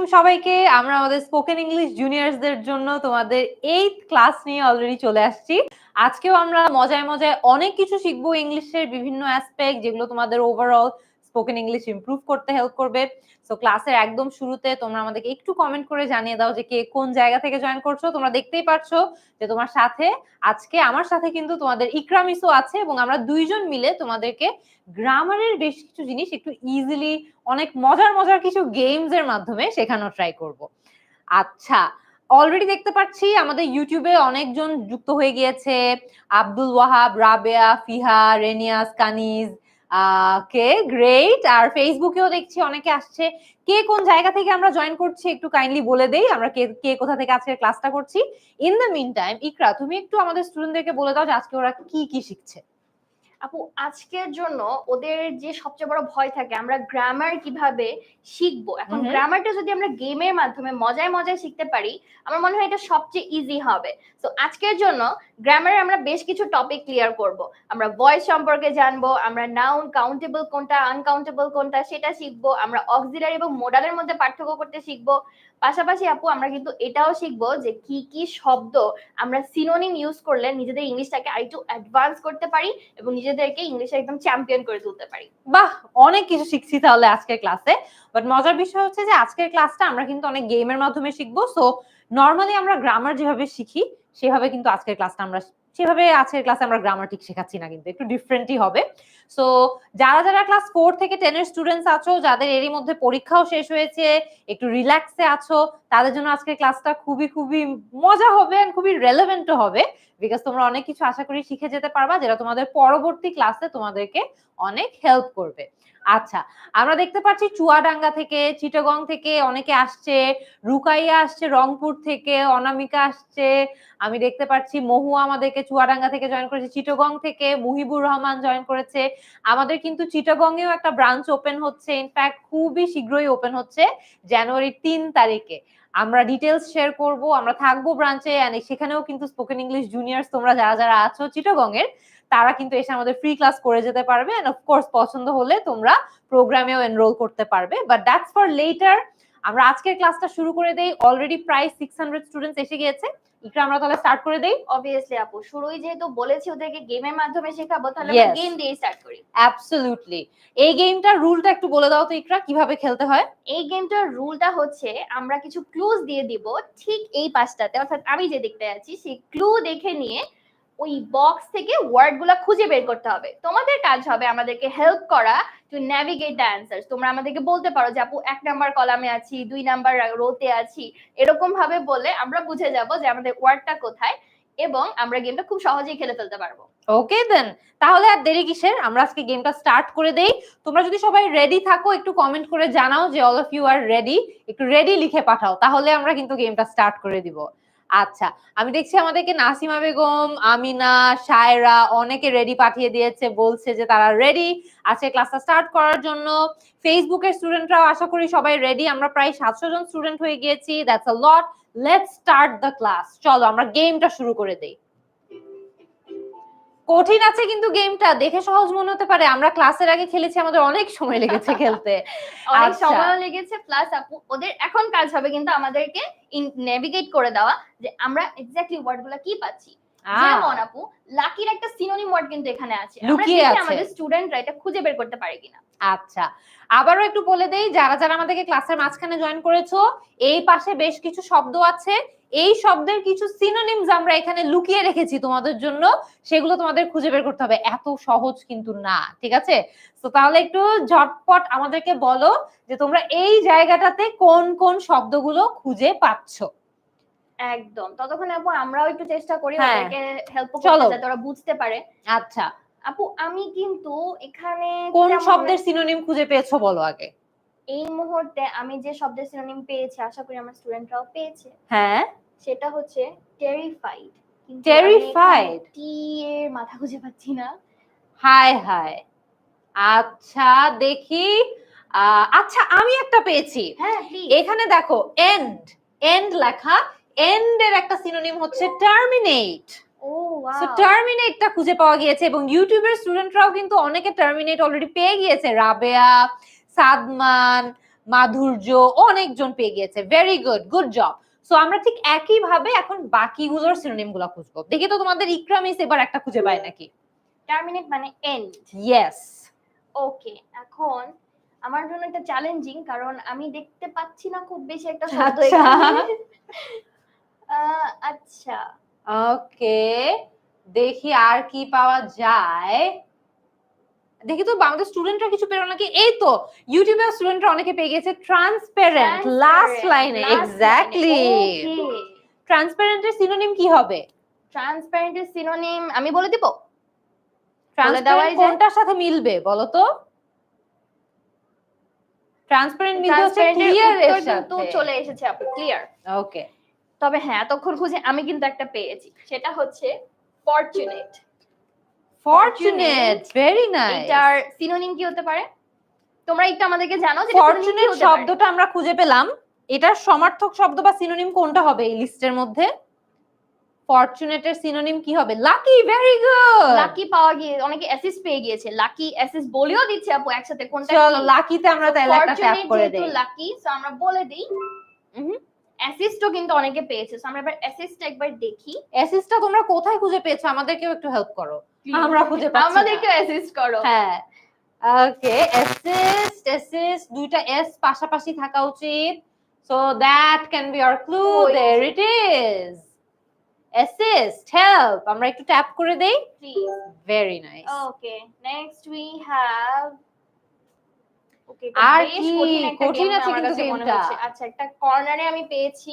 আলাইকুম সবাইকে। আমরা আমাদের স্পোকেন ইংলিশ জুনিয়রসদের জন্য তোমাদের 8th ক্লাস নিয়ে অলরেডি চলে আসছি। আজকেও আমরা মজায় মজায় অনেক কিছু শিখবো, ইংলিশের বিভিন্ন অ্যাসপেক্ট যেগুলো তোমাদের ওভারঅল স্পোকেন ইংলিশ ইমপ্রুভ করতে হেল্প করবে। সো ক্লাসের একদম শুরুতে তোমরা আমাদেরকে একটু কমেন্ট করে জানিয়ে দাও যে কে কোন জায়গা থেকে জয়েন করছো। তোমরা দেখতেই পাচ্ছ যে তোমার সাথে আজকে আমার সাথে কিন্তু তোমাদের ইকরা মিসও আছে এবং আমরা দুইজন মিলে তোমাদেরকে গ্রামারের বেশ কিছু জিনিস একটু ইজিলি অনেক মজার মজার কিছু গেমস এর মাধ্যমে শেখানো ট্রাই করব। আচ্ছা, অলরেডি দেখতে পাচ্ছি আমাদের ইউটিউবে অনেকজন যুক্ত হয়ে গিয়েছে। আব্দুল ওয়াহাব, রাবেয়া, ফিহা, রেনিয়াস, কানিজ, কে গ্রেট। আর ফেসবুকেও দেখছি অনেকে আসছে। কে কোন জায়গা থেকে আমরা জয়েন করছি একটু কাইন্ডলি বলে দেই, আমরা কে কোথা থেকে আজকে ক্লাসটা করছি। ইন দ্য মিন টাইম ইকরা, তুমি একটু আমাদের স্টুডেন্টদেরকে বলে দাও যে আজকে ওরা কি কি শিখছে। আপু, আজকের জন্য ওদের যে সবচেয়ে বড় ভয় থাকে আমরা গ্রামার কিভাবে শিখবো। এখন গ্রামারটা যদি আমরা গেমের মাধ্যমে মজায় মজায় শিখতে পারি, আমার মনে হয় এটা সবচেয়ে ইজি হবে। তো আজকের জন্য গ্রামারে আমরা বেশ কিছু টপিক ক্লিয়ার করব। আমরা ভয়েস সম্পর্কে জানবো, আমরা নাউন কাউন্টেবল কোনটা, আনকাউন্টেবল কোনটা সেটা শিখবো, আমরা অক্সিলারি এবং মোডালের মধ্যে পার্থক্য করতে শিখবো। পাশাপাশি আপু আমরা কিন্তু এটাও শিখবো যে কি কি শব্দ আমরা সিনোনিম ইউজ করলে নিজেদের ইংলিশটাকে আরেকটু অ্যাডভান্স করতে পারি এবং নিজেদেরকে ইংলিশে একদম চ্যাম্পিয়ন করে তুলতে পারি। বাহ, অনেক কিছু শিখছি তাহলে আজকের ক্লাসে। বাট মজার বিষয় হচ্ছে যে আজকের ক্লাসটা আমরা কিন্তু অনেক গেমের মাধ্যমে শিখবো। সো নর্মালি আমরা গ্রামার যেভাবে শিখি সেভাবে কিন্তু আজকের ক্লাসটা আমরা সেভাবে আজকের ক্লাসে আমরা গ্রামার ঠিক শেখাচ্ছি না, কিন্তু একটু ডিফারেন্টই হবে। সো যারা যারা ক্লাস 4 থেকে 10 এর স্টুডেন্টস আছো, যাদের এরই মধ্যে পরীক্ষাও শেষ হয়েছে, একটু রিল্যাক্সে আছো, তাদের জন্য আজকের ক্লাসটা খুবই খুবই মজা হবে এন্ড খুবই রেলেভেন্টও হবে, বিকজ তোমরা অনেক কিছু আশা করি শিখে যেতে পারবা যেটা তোমাদের পরবর্তী ক্লাসে তোমাদেরকে অনেক হেল্প করবে। আচ্ছা, আমরা দেখতে পাচ্ছি চুয়াডাঙ্গা থেকে, চিটাগং থেকে অনেকে আসছে, রুকাইয়া আসছে রংপুর থেকে, অনামিকা আসছে, আমি দেখতে পাচ্ছি মহুয়া আমাদেরকে চুয়াডাঙ্গা থেকে জয়েন করেছে, চিটাগং থেকে মুহিবুর রহমান জয়েন করেছে। আমাদের কিন্তু চিটাগং এও একটা ব্রাঞ্চ ওপেন হচ্ছে, ইনফ্যাক্ট খুবই শীঘ্রই ওপেন হচ্ছে, জানুয়ারি 3 তারিখে। আমরা ডিটেলস শেয়ার করব, আমরা থাকবো ব্রাঞ্চে, সেখানেও কিন্তু স্পোকেন ইংলিশ জুনিয়র্স তোমরা যারা যারা আছো চিটাগং এর, তারা কিন্তু এসে আমাদের ফ্রি ক্লাস করে যেতে পারবে। এন্ড অফকোর্স পছন্দ হলে তোমরা প্রোগ্রামেও এনরোল করতে পারবে, বাট দ্যাটস ফর লেটার। আমরা আজকের ক্লাসটা শুরু করে দেই। অলরেডি প্রায় 600 স্টুডেন্টস এসে গিয়েছে। ইকরা, আমরা তাহলে স্টার্ট করে দেই। অবভিয়াসলি আপু, শুরুই যেহেতু বলেছি ওদেরকে গেমের মাধ্যমে শেখাবো, তাহলে আমরা গেম দিয়ে স্টার্ট করি। অ্যাবসলিউটলি। এই গেমটার রুলটা একটু বলে দাও তো ইকরা, কিভাবে খেলতে হয়। এই গেমটার রুলটা হচ্ছে আমরা কিছু ক্লুজ দিয়ে দিব ঠিক এই পাশটাতে, অর্থাৎ আমি যে দিকটা আছি সেই ক্লু দেখে নিয়ে ওই বক্স থেকে ওয়ার্ডগুলো খুঁজে বের করতে হবে। তোমাদের কাজ হবে আমাদেরকে হেল্প করা টু ন্যাভিগেট দ্য অ্যানসার্স। তোমরা আমাদেরকে বলতে পারো যে আপু 1 নাম্বার কলামে আছি, 2 নাম্বার রোতে আছি, এরকম ভাবে বলে আমরা বুঝে যাব যে আমাদের ওয়ার্ডটা কোথায় এবং আমরা গেমটা খুব সহজেই খেলে ফেলতে পারবো। ওকে দেন, তাহলে আর দেরি কিসের, আমরা আজকে গেমটা স্টার্ট করে দেই। তোমরা যদি সবাই রেডি থাকো একটু কমেন্ট করে জানাও যে all of you are ready, একটু রেডি লিখে পাঠাও, তাহলে আমরা কিন্তু গেমটা স্টার্ট করে দিব। আচ্ছা, আমি দেখছি আমাদেরকে নাসিমা বেগম, আমিনা, শায়রা অনেকে রেডি পাঠিয়ে দিয়েছে, বলছে যে তারা রেডি আছে ক্লাসটা স্টার্ট করার জন্য। ফেসবুকের স্টুডেন্টরাও আশা করি সবাই রেডি। আমরা প্রায় 700 জন স্টুডেন্ট হয়ে গিয়েছি, that's a lot. Let's start the class. চলো আমরা গেমটা শুরু করে দেই। কঠিন আছে কিন্তু গেমটা দেখে সহজ মনে হতে পারে, আমরা ক্লাসের আগে খেলেছি, আমাদের অনেক সময় লেগেছে খেলতে। অনেক সময় লেগেছে, প্লাস আপু ওদের এখন কাজ হবে কিন্তু আমাদেরকে নেভিগেট করে দেওয়া যে আমরা এক্স্যাক্টলি ওয়ার্ডগুলো কি পাচ্ছি। যেমন আপু লাকির একটা সিনোনিম ওয়ার্ড কিন্তু এখানে আছে, আমরা দেখি আমাদের স্টুডেন্টরা এটা খুঁজে বের করতে পারে কিনা। আচ্ছা, আবারও একটু বলে দেই, যারা যারা আমাদেরকে ক্লাসের মাঝখানে জয়েন করেছো, এই পাশে বেশ কিছু শব্দ আছে, এই শব্দের কিছু সিনোনিমস আমরা এখানে লুকিয়ে রেখেছি তোমাদের জন্য, সেগুলো তোমাদের খুঁজে বের করতে হবে। এত সহজ কিন্তু না, ঠিক আছে? তো তাহলে একটু ঝটপট আমাদেরকে বলো যে তোমরা এই জায়গাটাতে কোন কোন শব্দগুলো খুঁজে পাচ্ছো। একদম, ততক্ষণ আপু আমরাও একটু চেষ্টা করি ওদেরকে হেল্প করতে যাতে ওরা বুঝতে পারে। আচ্ছা আপু, আমি কিন্তু এখানে কোন শব্দের সিনোনিম খুঁজে পেয়েছো বলো আগে। এই মুহূর্তে আমি যে শব্দের সিনোনিম পেয়েছি, আশা করি আমার স্টুডেন্টরাও পেয়েছে। হ্যাঁ, সেটা হচ্ছে টেরিফাইড। টেরিফাইড, টি এর মাথা খুঁজে পাচ্ছি না। হায় হায়। আচ্ছা দেখি, আচ্ছা আমি একটা পেয়েছি। হ্যাঁ, এখানে দেখো এন্ড, এন্ড লেখা, এন্ড এর একটা সিনোনিম হচ্ছে টার্মিনেট। ও ওয়াও, সো টার্মিনেটটা খুঁজে পাওয়া গিয়েছে এবং ইউটিউবের স্টুডেন্টরাও কিন্তু অনেকে টার্মিনেট অলরেডি পেয়ে গিয়েছে। রাবেয়া, সাদমান, মাধুর্য, অনেকজন পেয়ে গিয়েছে। Very good, good job. So আমরা ঠিক একই ভাবে এখন বাকিগুলোর সিনোনিম গুলা খুঁজবো। দেখি তো তোমাদের ইকরা মিস এবার একটা খুঁজে পায় নাকি। টার্মিনেট মানে এন্ড। ইয়েস। ওকে, এখন আমার জন্য এটা চ্যালেঞ্জিং, কারণ আমি দেখতে পাচ্ছি না খুব বেশি একটা শব্দ আচ্ছা। এখানে। আচ্ছা, ওকে, দেখি আর কি পাওয়া যায়। দেখি তো আমাদের স্টুডেন্টরা কিছু পেলো নাকি। এই তো ইউটিউবের স্টুডেন্টরা অনেকে পেয়ে গেছে ট্রান্সপারেন্ট লাস্ট লাইনে। এক্স্যাক্টলি, ট্রান্সপারেন্টের সিনোনিম কি হবে? ট্রান্সপারেন্টের সিনোনিম আমি বলে দিব। ট্রান্সপারেন্ট কোনটার সাথে মিলবে বলো তো? ট্রান্সপারেন্ট মিলবে হচ্ছে ক্লিয়ার এর কিন্তু সাথে। চলে এসেছে আপু, ক্লিয়ার। ওকে, তবে হ্যাঁ, এতক্ষণ খুঁজে আমি কিন্তু একটা পেয়েছি, সেটা হচ্ছে ফরচুনেট। Fortunate, very nice. এটার সিনোনিম কি হতে পারে? তোমরা একটু আমাদেরকে জানো যে ফরচুনেট শব্দটা আমরা খুঁজে পেলাম, এটার সমার্থক শব্দ বা সিনোনিম কোনটা হবে এই লিস্টের মধ্যে? ফরচুনেটের সিনোনিম কি হবে? Lucky, very good. লাকি পাওয়া গিয়ে অনেকে অ্যাসিস্ট পেয়ে গিয়েছে, লাকি অ্যাসিস্ট বলেও দিচ্ছে আপু একসাথে, কোনটা? চলো লাকিতে আমরা তাহলে একটা ট্যাপ করে দেই। লাকি, সো আমরা বলে দেই। অ্যাসিস্টও কিন্তু অনেকে পেয়েছে, সো আমরা এবার অ্যাসিস্ট একবার দেখি। অ্যাসিস্টটা তোমরা কোথায় খুঁজে পেয়েছো? আমাদেরকেও একটু হেল্প করো, আমরা খুঁজে পাচ্ছি না। আমাদেরকে অ্যাসিস্ট করো। হ্যাঁ, ওকে, অ্যাসিস্ট, অ্যাসিস্ট দুইটা এস পাশাপাশি থাকা উচিত। So that can be our clue. There it is, assist, help. আমরা একটু ট্যাপ করে দেই, please. Very nice. Okay, next we have. Okay, আর বেশ কি কঠিন আছে কিন্তু গেমটা। আচ্ছা, একটা কর্নারে আমি পেয়েছি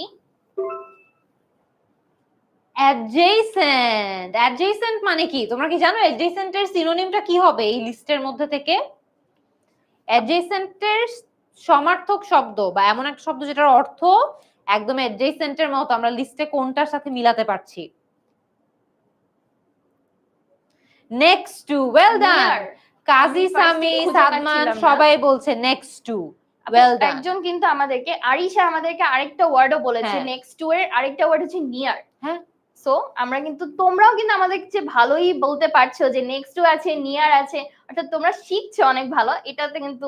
অ্যাডজেসেন্ট। অ্যাডজেসেন্ট মানে কি তোমরা কি জানো? অ্যাডজেসেন্টের সিনোনিমটা কি হবে এই লিস্টের মধ্যে থেকে? অ্যাডজেসেন্টের সমার্থক শব্দ বা এমন একটা শব্দ যেটার অর্থ একদম অ্যাডজেসেন্টের মতো আমরা লিস্টে কোনটার সাথে মিলাতে পারছি? Next to, well done. Kazi, Sami, Sadman সবাই বলছে নেক্সট টু, ওয়েল ডান। একজন কিন্তু আমাদেরকে, আরিশা আমাদেরকে আরেকটা ওয়ার্ডও বলেছে নেক্সট টু এর আরেকটা ওয়ার্ড হচ্ছে নিয়ার। হ্যাঁ, সো আমরা কিন্তু, তোমরাও কিন্তু আমাদের যে ভালোই বলতে পারছো যে নেক্সট টু আছে, নিয়ার আছে, অর্থাৎ তোমরা শিখছো অনেক ভালো। এটাতে কিন্তু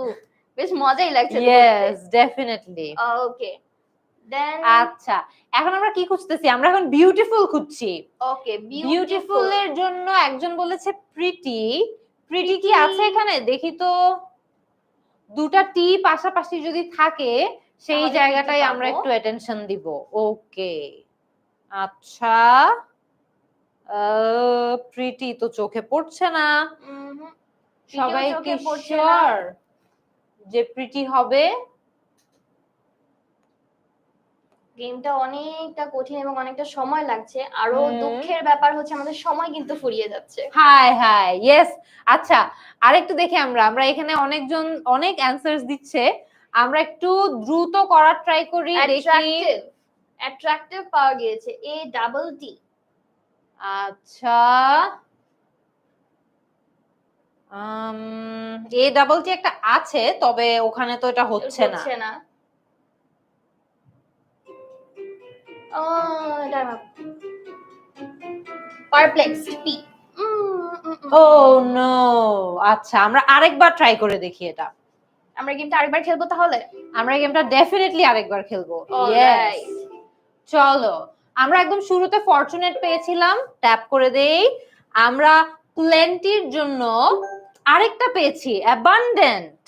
বেশ মজাই লাগছে। Yes, definitely. ওকে, দেন আচ্ছা, এখন আমরা কি খুঁজতেছি? আমরা এখন বিউটিফুল খুঁজছি। ওকে, বিউটিফুল এর জন্য একজন বলেছে প্রিটি। প্রিটি কি আছে এখানে? দেখি তো, দুটা টি পাশাপাশি যদি থাকে সেই জায়গাটাই আমরা একটু অ্যাটেনশন দিব। ওকে, আচ্ছা, প্রিটি তো চোখে পড়ছে না। সবাই কি শিওর যে প্রিটি হবে? গেমটা অনেকটা কঠিন এবং অনেকটা সময় লাগছে। আরো দুঃখের ব্যাপার হচ্ছে আমাদের সময় কিন্তু ফুরিয়ে যাচ্ছে। High high, yes. আচ্ছা, আরেকটু দেখি আমরা এখানে অনেকজন অনেক অ্যানসারস দিচ্ছে, আমরা একটু দ্রুত করার ট্রাই করি। দেখি, অ্যাট্রাকটিভ পাওয়া গিয়েছে, এ ডাবল টি। আচ্ছা, এ ডাবল টি একটা আছে, তবে ওখানে তো এটা হচ্ছে না। Perplexed, P. Oh no. আচ্ছা, আমরা আরেকবার ট্রাই করে দেখি এটা। আমরা গেমটা আরেকবার খেলবো তাহলে? আমরা গেমটা ডেফিনেটলি আরেকবার খেলবো। ইয়েস, চলো। আমরা একদম শুরুতে ফরচুনেট পেয়েছিলাম, ট্যাপ করে দেই। আমরা প্লেন্টির জন্য আরেকটা পেয়েছি, অ্যাবান্ডেন্ট।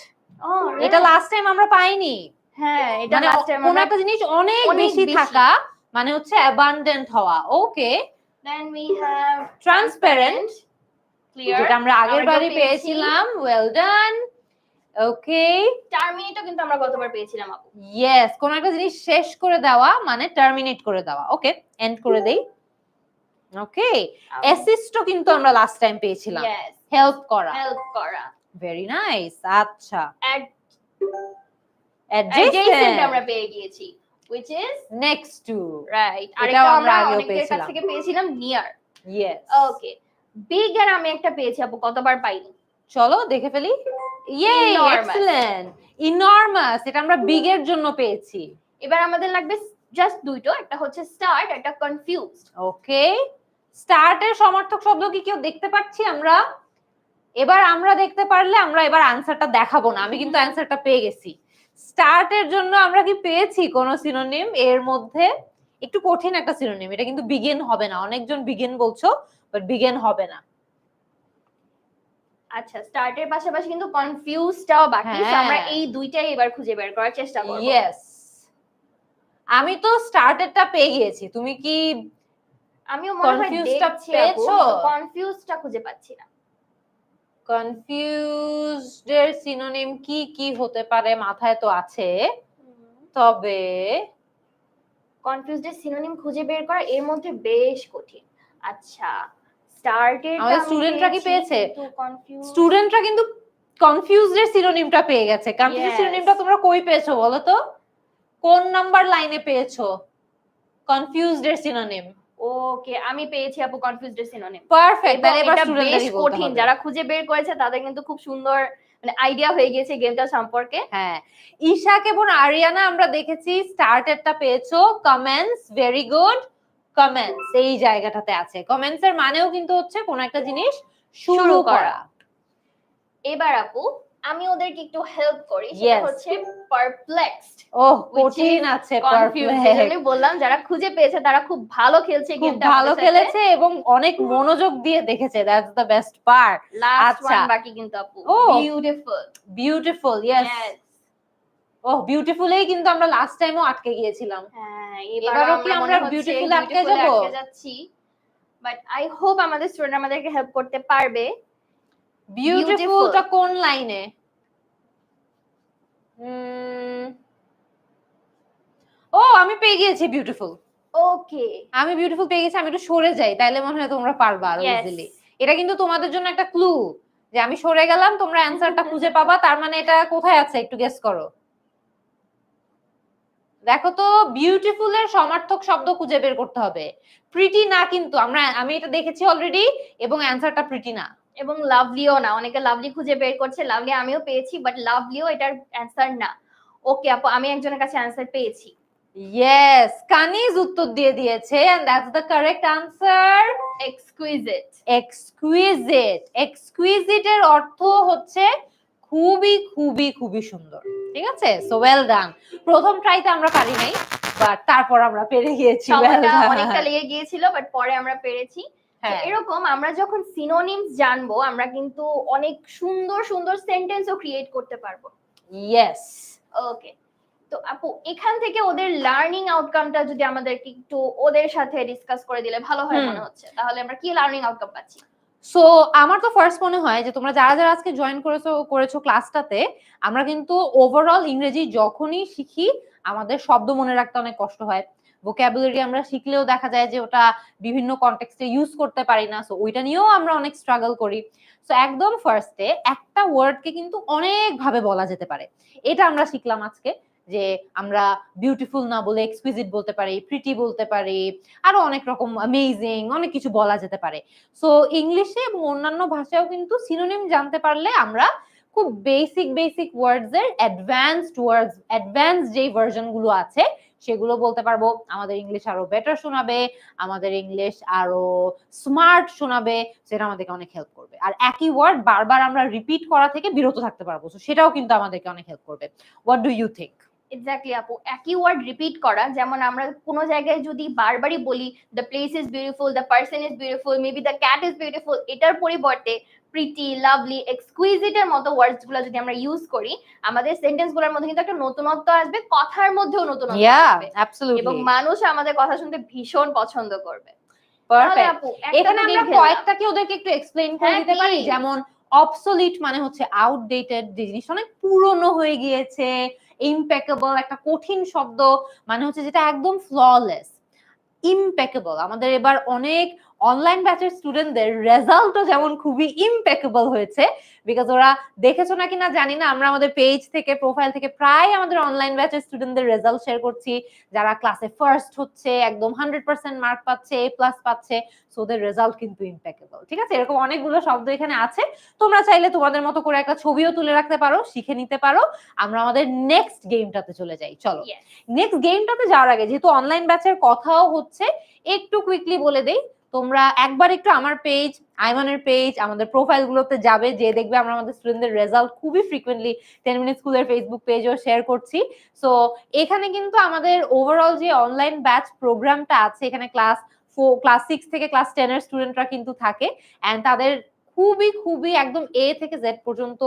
এটা লাস্ট টাইম আমরা পাইনি। হ্যাঁ, এটা লাস্ট টাইম কোন একটা জিনিস অনেক বেশি থাকা মানে হচ্ছে অ্যাবান্ডেন্ট হওয়া। Okay, then we have transparent, clear, যেটা আমরা আগের বারই পেয়েছিলাম। Well done. ওকে, টার্মিনেটও কিন্তু আমরা গতবার পেয়েছিলাম আপু। ইয়েস, কোন একটা জিনিস শেষ করে দেওয়া মানে টার্মিনেট করে দেওয়া। ওকে, এন্ড করে দেই। ওকে, অ্যাসিস্টও কিন্তু আমরা লাস্ট টাইম পেয়েছিলাম, হেল্প করা। Very nice. আচ্ছা, অ্যাডজেসেন্ট আমরা পেয়ে গিয়েছি, which is next to, right। এটাও আমরা আগেও পেয়েছিলাম। কাছ থেকে পেয়েছিলাম নিয়ার। ইয়েস। ওকে, বিগ এর আমি একটা পেয়েছি আপু, কতবার পাইনি। চলো দেখে ফেলি। ইয়ে, এক্সেলেন্ট। ইনরমাস, এটা আমরা বিগ এর জন্য পেয়েছি। এবার আমাদের লাগবে জাস্ট দুটো, একটা হচ্ছে স্টার্ট, একটা কনফিউজড। ওকে, স্টার্টের সমার্থক শব্দ কি কেউ দেখতে পাচ্ছি আমরা? এবার আমরা দেখতে পারলে আমরা এবার অ্যানসারটা দেখাবো না, আমি কিন্তু অ্যানসারটা পেয়ে গেছি। স্টার্টের জন্য আমরা কি পেয়েছি কোন সিনোনিম এর মধ্যে? একটু কঠিন একটা সিনোনিম, এটা কিন্তু বিগিন হবে না। অনেকজন বিগিন বলছো, বাট বিগিন হবে না। আচ্ছা, স্টার্টের পাশাপাশি কিন্তু কনফিউজটাও বাকি, সো আমরা হ্যাঁ। এই দুইটাই এবার খুঁজে বের করার চেষ্টা করব। ইয়েস, আমি তো স্টার্টেরটা পেয়ে গিয়েছি, তুমি কি আমিও মনে হয় কনফিউজটা দেখছি আপু, পেয়েছো? কিন্তু কনফিউজটা খুঁজে পাচ্ছি না। কনফিউজড এর সিনোনিম কি কি হতে পারে মাথায় তো আছে, তবে কনফিউজড এর সিনোনিম খুঁজে বের করা এর মধ্যে বেশ কঠিন। আচ্ছা, স্টার্টেরটা আমাদের আমি স্টুডেন্টরা কি পেয়েছে? কিন্তু কনফিউজ, স্টুডেন্টরা কিন্তু কনফিউজড এর সিনোনিমটা পেয়ে গেছে। কনফিউজড সিনোনিমটা তোমরা কই পেয়েছো বলো তো? কোন নাম্বার লাইনে পেয়েছো কনফিউজড এর সিনোনিম? ওকে, আমি পেয়েছি আপু কনফিউজড এর সিনোনিম। পারফেক্ট, এবং তাহলে এবার এটা বেশ স্টুডেন্টদেরই বলতে কঠিন, হবে। যারা খুঁজে বের করেছে তাদের কিন্তু খুব সুন্দর মানে আইডিয়া হয়ে গিয়েছে গেমটা সম্পর্কে। হ্যাঁ, ঈশাক এবং আরিয়ানা আমরা দেখেছি স্টার্টেরটা পেয়েছো। Comments, very good. কমেন্টস এই জায়গাটাতে আছে। কমেন্টস এর মানেও কিন্তু হচ্ছে কোন একটা জিনিস শুরু করা। এবার আপু আমি ওদেরকে একটু হেল্প করি, সেটা Yes. হচ্ছে পারপ্লেক্সড। ওহ, কঠিন আছে কনফিউজ, এজন্যই বললাম যারা খুঁজে পেয়েছে তারা খুব ভালো খেলছে খুব গেমটা, ভালো খেলেছে এবং অনেক মনোযোগ দিয়ে দেখেছে, that's the best part. Last আচ্ছা, ওয়ান বাকি কিন্তু আপু। Beautiful, beautiful, yes. ওহ, বিউটিফুলেই কিন্তু আমরা লাস্ট টাইমও আটকে গিয়েছিলাম। হ্যাঁ, এবারও কি আমরা বিউটিফুল আটকে যাব? যাচ্ছি, বাট আই হোপ আমাদের স্টুডেন্ট আমাদেরকে হেল্প করতে পারবে। বিউটিফুলটা কোন লাইনে? ও, আমি পেয়ে গিয়েছি বিউটিফুল। ওকে, আমি বিউটিফুল পেয়ে গেছি। আমি একটু সরে যাই, তাইলে মনে হয় তোমরা পারবা আরো ইজিলি। এটা কিন্তু তোমাদের জন্য একটা ক্লু যে আমি সরে গেলাম, তোমরা অ্যানসারটা খুঁজে পাবা। তার মানে এটা কোথায় আছে একটু গেস করো। দেখো তো, বিউটিফুল এর সমার্থক শব্দ খুঁজে বের করতে হবে। প্রিটি না, কিন্তু আমি এটা দেখেছি অলরেডি এবং অ্যানসারটা প্রিটি না এবং লাভলিও না। অনেকে লাভলি খুঁজে বের করছে, লাভলি আমিও পেয়েছি, বাট লাভলিও এটার অ্যানসার না। ওকে আপু, আমি একজনের কাছে অ্যানসার পেয়েছি। ইয়েস, কানিজ উত্তর দিয়ে দিয়েছে and that's the correct answer. Exquisite. Exquisite, exquisite এর অর্থ হচ্ছে খুবই খুবই খুবই সুন্দর। ঠিক আছে, সো ওয়েল ডান। প্রথম ট্রাইতে আমরা পারি নাই, বাট তারপর আমরা পেরে গিয়েছি। অনেকটা লেগে গিয়েছিল, বাট পরে আমরা পেরেছি। এরকম আমরা যখন সিনোনিমস জানবো, আমরা কিন্তু অনেক সুন্দর সুন্দর সেন্টেন্সও ক্রিয়েট করতে পারবো। ইয়েস। ওকে, তো আপু এখান থেকে ওদের লার্নিং আউটকামটা যদি আমাদেরকে একটু ওদের সাথে ডিসকাস করে দিলে ভালো হয় মনে হচ্ছে। তাহলে আমরা কি লার্নিং আউটকাম পাচ্ছি? সো আমার তো ফার্স্ট মনে হয় যে তোমরা যারা যারা আজকে জয়েন করেছো ক্লাসটাতে, আমরা কিন্তু ওভারঅল ইংরেজি যখনই শিখি আমাদের শব্দ মনে রাখতে অনেক কষ্ট হয়। ভোকাবুলারি আমরা শিখলেও দেখা যায় যে ওটা বিভিন্ন কনটেক্সটে ইউজ করতে পারি না, সো ওইটা নিয়েও আমরা অনেক স্ট্রাগল করি। সো একদম ফার্স্টে একটা ওয়ার্ডকে কিন্তু অনেক ভাবে বলা যেতে পারে, এটা আমরা শিখলাম আজকে। যে আমরা বিউটিফুল না বলে এক্সকুইজিট বলতে পারি, প্রিটি বলতে পারি, আরো অনেক রকম অ্যামেজিং অনেক কিছু বলা যেতে পারে। সো ইংলিশে এবং অন্যান্য ভাষায়ও কিন্তু সিনোনিম জানতে পারলে আমরা খুব বেসিক বেসিক ওয়ার্ডস এর অ্যাডভান্স যে ভার্সন গুলো আছে সেগুলো বলতে পারবো। আমাদের ইংলিশ আরো বেটার শোনাবে, আমাদের ইংলিশ আরো স্মার্ট শোনাবে, সেটা আমাদেরকে অনেক হেল্প করবে। আর একই ওয়ার্ড বারবার আমরা রিপিট করা থেকে বিরত থাকতে পারবো, সো সেটাও কিন্তু আমাদেরকে অনেক হেল্প করবে। What do you think? Exactly আপু, একই ওয়ার্ড রিপিট করা, যেমন আমরা কোনো জায়গায় যদি বারবারই বলি the place is beautiful, the person is beautiful, maybe the cat is beautiful, এটার পরিবর্তে প্রিটি, লাভলি, এক্সকুইজিট এর মতো ওয়ার্ডস গুলো যদি আমরা ইউজ করি, আমাদের সেন্টেন্স গুলোর মধ্যে কিন্তু একটা নতুনত্ব আসবে, কথার মধ্যেও নতুনত্ব আসবে, এবং মানুষ আমাদের কথা শুনতে ভীষণ পছন্দ করবে। পারফেক্ট। এখানে আমরা কয়েকটা কি ওদেরকে একটু এক্সপ্লেইন করে দিতে পারি? যেমন অবসোলিট মানে হচ্ছে আউটডেটেড, যে জিনিস অনেক পুরনো হয়ে গিয়েছে। ইমপেকেবল একটা কঠিন শব্দ, মানে হচ্ছে যেটা একদম ফ্ললেস। ইমপেকেবল, আমাদের এবার অনেক অনলাইন ব্যাচের স্টুডেন্টদের রেজাল্টও যেমন খুবই ইমপেকেবল হয়েছে, বিকজ ওরা দেখেছো নাকি না জানি না, আমরা আমাদের পেজ থেকে প্রোফাইল থেকে প্রায় আমাদের অনলাইন ব্যাচের স্টুডেন্টদের রেজাল্ট শেয়ার করছি, যারা ক্লাসে ফার্স্ট হচ্ছে, একদম 100% মার্ক পাচ্ছে, A+ পাচ্ছে, সো ওদের রেজাল্ট কিন্তু ইমপেকেবল। ঠিক আছে, এরকম অনেকগুলো শব্দ এখানে আছে। তোমরা চাইলে তোমাদের মতো করে একটা ছবিও তুলে রাখতে পারো, শিখে নিতে পারো। আমরা আমাদের নেক্সট গেমটাতে চলে যাই, চলো। নেক্সট গেমটাতে যাওয়ার আগে যেহেতু অনলাইন ব্যাচের কথাও হচ্ছে, একটু কুইকলি বলে দেই তোমরা একবার একটু আমার পেজ, আইমানের পেজ, আমাদের প্রোফাইল গুলোতে যাবে, যে দেখবে আমরা আমাদের স্টুডেন্টদের রেজাল্ট খুবই ফ্রিকুয়েন্টলি 10 মিনিট স্কুলের ফেসবুক পেজেও শেয়ার করছি। সো এখানে কিন্তু আমাদের ওভারঅল যে অনলাইন ব্যাচ প্রোগ্রামটা আছে, এখানে ক্লাস 6 থেকে ক্লাস 10 এর স্টুডেন্টরা কিন্তু থাকে, এন্ড তাদের খুবই খুবই একদম এ থেকে জেড পর্যন্ত,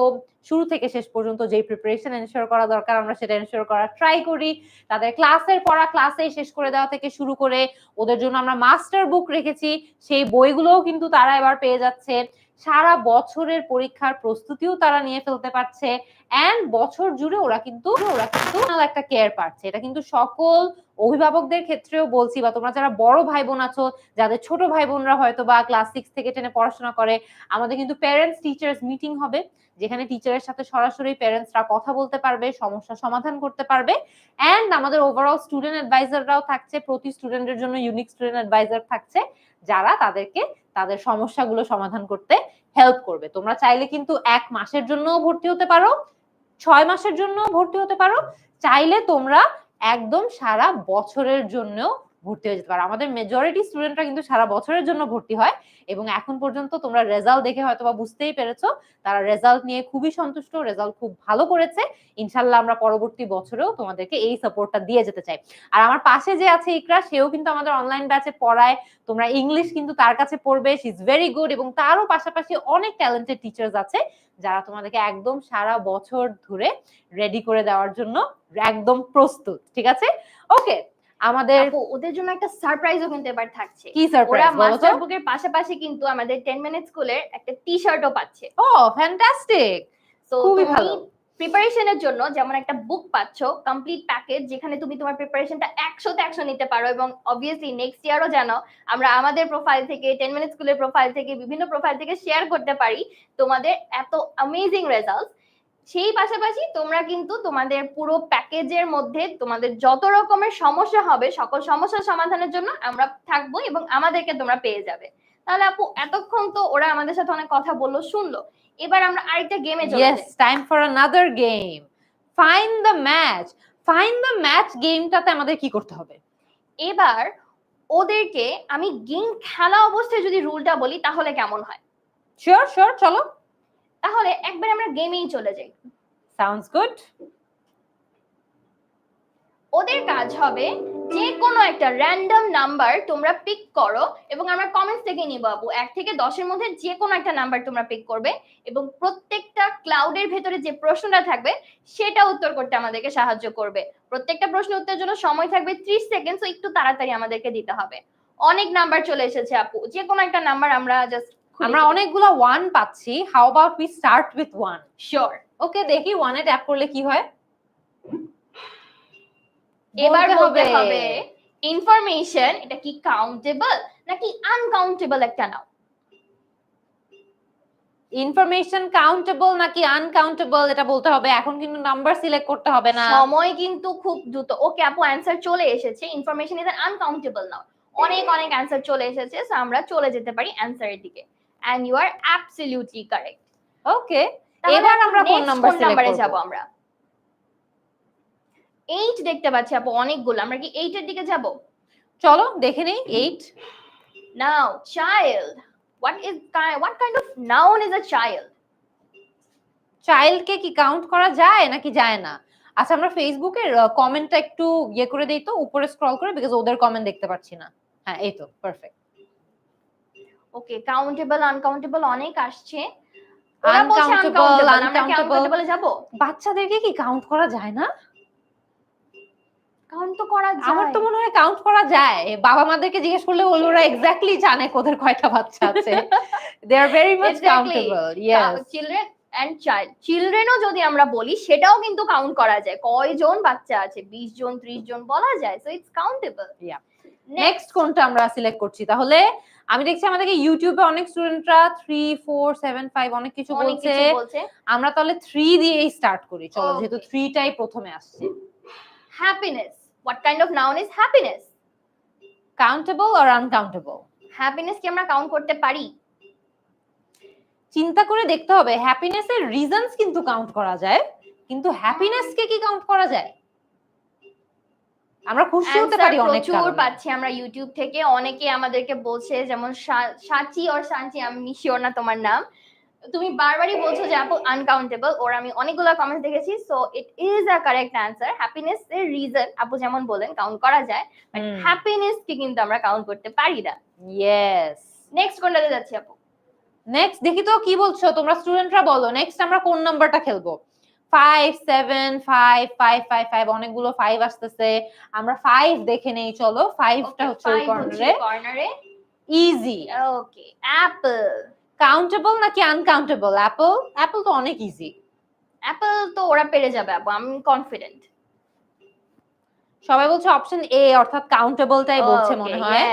শুরু থেকে শেষ পর্যন্ত যে প্রিপারেশন এনশিওর করা দরকার আমরা সেটা এনশিওর করার ট্রাই করি। তাদের ক্লাসের পড়া ক্লাসে শেষ করে দেওয়া থেকে শুরু করে ওদের জন্য আমরা মাস্টার বুক রেখেছি, সেই বইগুলোও কিন্তু তারা এবার পেয়ে যাচ্ছে। সারা বছরের পরীক্ষার প্রস্তুতিও তারা নিয়ে ফেলতে পারছে, এন্ড বছর জুড়ে ওরা কিন্তু একটা কেয়ার পাচ্ছে। এটা কিন্তু সকল অভিভাবকদের ক্ষেত্রেও বলছি, বা তোমরা যারা বড় ভাই বোন আছো, যাদের ছোট ভাই বোনরা হয়তো বা ক্লাস 6 থেকে 10 পড়াশোনা করে, আমাদের কিন্তু প্যারেন্টস টিচার্স মিটিং হবে, যেখানে টিচারের সাথে সরাসরি প্যারেন্টসরা কথা বলতে পারবে, সমস্যা সমাধান করতে পারবে, এন্ড আমাদের ওভারঅল স্টুডেন্ট অ্যাডভাইজাররাও থাকছে, প্রতি স্টুডেন্টের জন্য ইউনিক স্টুডেন্ট অ্যাডভাইজার থাকছে, যারা তাদেরকে তাদের সমস্যাগুলো সমাধান করতে হেল্প করবে। তোমরা চাইলে কিন্তু 1 মাসের জন্য ভর্তি হতে পারো, 6 মাসের জন্য ভর্তি হতে পারো, চাইলে তোমরা একদম সারা বছরের জন্য ভর্তি হয়ে যেতে পারো। আমাদের মেজরিটি স্টুডেন্টরা কিন্তু সারা বছরের জন্য ভর্তি হয়, এবং এখন পর্যন্ত তোমরা রেজাল্ট দেখে হয়তো বা বুঝতেই পেরেছো তারা রেজাল্ট নিয়ে খুবই সন্তুষ্ট, রেজাল্ট খুব ভালো করেছে। ইনশাল্লাহ আমরা পরবর্তী বছরেও তোমাদেরকে এই সাপোর্টটা দিয়ে যেতে চাই। আর আমার পাশে যে আছে ইকরা, সেও কিন্তু আমাদের অনলাইন ব্যাচে পড়ায়, তোমরা ইংলিশ কিন্তু তার কাছে পড়বে, শি ইজ ভেরি গুড, এবং তারও পাশাপাশি অনেক ট্যালেন্টেড টিচার্স আছে যারা তোমাদেরকে একদম সারা বছর ধরে রেডি করে দেওয়ার জন্য একদম প্রস্তুত। ঠিক আছে, ওকে। আমাদের ওদের জন্য একটা সারপ্রাইজও কিন্তু এবার থাকছে। কি সারপ্রাইজ? ওরা মাস্টার বুকের পাশাপাশি কিন্তু আমাদের 10 মিনিট স্কুলের একটা টি-শার্টও পাচ্ছে। ও ফ্যান্টাস্টিক, খুবই ভালো। প্রিপারেশনের জন্য যেমন একটা বুক পাচ্ছ, কমপ্লিট প্যাকেজ, যেখানে তুমি তোমার প্রিপারেশনটা 100তে 100 নিতে পারো, এবং অবভিয়াসলি নেক্সট ইয়ারও জানো আমরা আমাদের প্রোফাইল থেকে, 10 মিনিট স্কুলের প্রোফাইল থেকে, বিভিন্ন প্রোফাইল থেকে শেয়ার করতে পারি তোমাদের এত অ্যামেজিং রেজাল্ট। সেই পাশাপাশি তোমরা কিন্তু তোমাদের পুরো প্যাকেজের মধ্যে তোমাদের যত রকমের সমস্যা হবে সকল সমস্যার সমাধানের জন্য আমরা থাকবো, এবং আমাদেরকে তোমরা পেয়ে যাবে। তাহলে আপু, এতক্ষণ তো ওরা আমাদের সাথে অনেক কথা বললো, শুনলো, এবার আমরা আরেকটা গেমে চলে যাই। Yes, time for another game, find the match. Find the match গেমটাতে আমাদের কি করতে হবে? এবার ওদেরকে আমি গেম খেলা অবস্থায় যদি রুলটা বলি তাহলে কেমন হয়? শিওর শিওর, চলো তাহলে একবার আমরা গেমেই চলে যাই। Sounds good. ওদের কাজ হবে যে কোনো একটা র্যান্ডম নাম্বার তোমরা পিক করো, এবং আমরা কমেন্টস থেকে নিব আপু, 1 থেকে 10 এর মধ্যে যে কোনো একটা নাম্বার তোমরা পিক করবে, এবং প্রত্যেকটা ক্লাউডের ভেতরে যে প্রশ্নটা থাকবে সেটা উত্তর করতে আমাদেরকে সাহায্য করবে। প্রত্যেকটা প্রশ্নের উত্তরের জন্য সময় থাকবে 30 সেকেন্ড, সো একটু তাড়াতাড়ি আমাদেরকে দিতে হবে। অনেক নাম্বার চলে এসেছে আপু, যে কোনো একটা নাম্বার আমরা জাস্ট, আমরা অনেকগুলো 1 পাচ্ছি, how about we start with 1? Sure. Okay, দেখি 1 এ ট্যাপ করলে কি হয়। এবার বলতে হবে ইনফরমেশন এটা কি কাউন্টেবল নাকি আনকাউন্টেবল একটা নাও। ইনফরমেশন কাউন্টেবল নাকি আনকাউন্টেবল এটা বলতে হবে, এখন কিন্তু নাম্বার সিলেক্ট করতে হবে না, সময় কিন্তু খুব দ্রুত। ওকে আপু, অ্যানসার চলে এসেছে, ইনফরমেশন ইজ আনকাউন্টেবল নাও। অনেক অনেক অ্যানসার চলে এসেছে, সো আমরা চলে যেতে পারি অ্যানসারের দিকে, and you are absolutely correct. Okay, এবার আমরা কোন নাম্বারে যাব? আমরা 8 দেখতে পাচ্ছি আপু, অনেকগুলো। আমরা কি 8 এর দিকে যাব? চলো দেখে নেই 8। Now, child, what kind of noun is a child? চাইল্ডকে কি কাউন্ট করা যায় নাকি যায় না? আচ্ছা, আমরা ফেসবুকের কমেন্টটা একটু ইয়ে করে দেই তো, উপরে স্ক্রল করে, বিকজ ওদের কমেন্ট দেখতে পাচ্ছি না। হ্যাঁ, এই তো পারফেক্ট। ওকে, কাউন্টেবল আনকাউন্টেবল অনেক আসছে। আনকাউন্টেবল যাব। বাচ্চাদেরকে কি কাউন্ট করা যায় না? কাউন্ট তো করা যায়। আমার তো মনে হয় কাউন্ট করা যায়। বাবা মাদেরকে জিজ্ঞেস করলে ওরা এক্স্যাক্টলি জানে ওদের কয়টা বাচ্চা আছে। They are very much countable. Yes, children and child, চিলড্রেনও যদি আমরা বলি সেটাও কিন্তু কাউন্ট করা যায়, কয়জন বাচ্চা আছে, 20 জন 30 জন বলা যায়, so it's countable. Yeah, next কোনটা আমরা সিলেক্ট করছি? তাহলে আমি দেখছি আমাদেরকে ইউটিউবে অনেক স্টুডেন্টরা 3 4 7 5 অনেক কিছু বলছে। আমরা তাহলে 3 দিয়েই স্টার্ট করি, চলো, যেহেতু 3 টাই প্রথমে আসছে। Happiness, what kind of noun is happiness? Countable or uncountable? Happiness কি আমরা কাউন্ট করতে পারি? চিন্তা করে দেখতে হবে। হ্যাপিনেসের রিজনস কিন্তু কাউন্ট করা যায়, কিন্তু হ্যাপিনেস কে কি কাউন্ট করা যায়? আমরা খুশি হতে পারি অনেক প্রচুর কারণে। পাচ্ছি আমরা ইউটিউব থেকে, অনেকে আমাদেরকে বলছে, যেমন সাচি অর সাঞ্চি, আমি শিওর না তোমার নাম, তুমি বারবারই বলছো যে আপু আনকাউন্টেবল, ওর আমি অনেকগুলো কমেন্ট দেখেছি। So it is a correct answer. Happiness এর রিজন আপু যেমন বলেন কাউন্ট করা যায়, বাট হ্যাপিনেস কে কিন্তু আমরা কাউন্ট করতে পারি না। ইয়েস। নেক্সট কোনটাতে যাচ্ছি আপু? নেক্সট দেখি তো কি বলছো তোমরা স্টুডেন্টরা, বলো নেক্সট আমরা কোন নাম্বারটা খেলবো? 5 7 5 5 5 5 অনেকগুলো 5 আসতেছে, আমরা 5 দেখে নেই চলো। 5টা হচ্ছে ওই কর্নারে। ইজি। ওকে, অ্যাপল। কাউন্টেবল নাকি আনকাউন্টেবল? অ্যাপল, অ্যাপল তো অনেক ইজি। অ্যাপল তো ওরা পেরে যাবে আপু, আমি কনফিডেন্ট। সবাই বলছে অপশন এ, অর্থাৎ কাউন্টেবলটাই বলছে মনে হয়।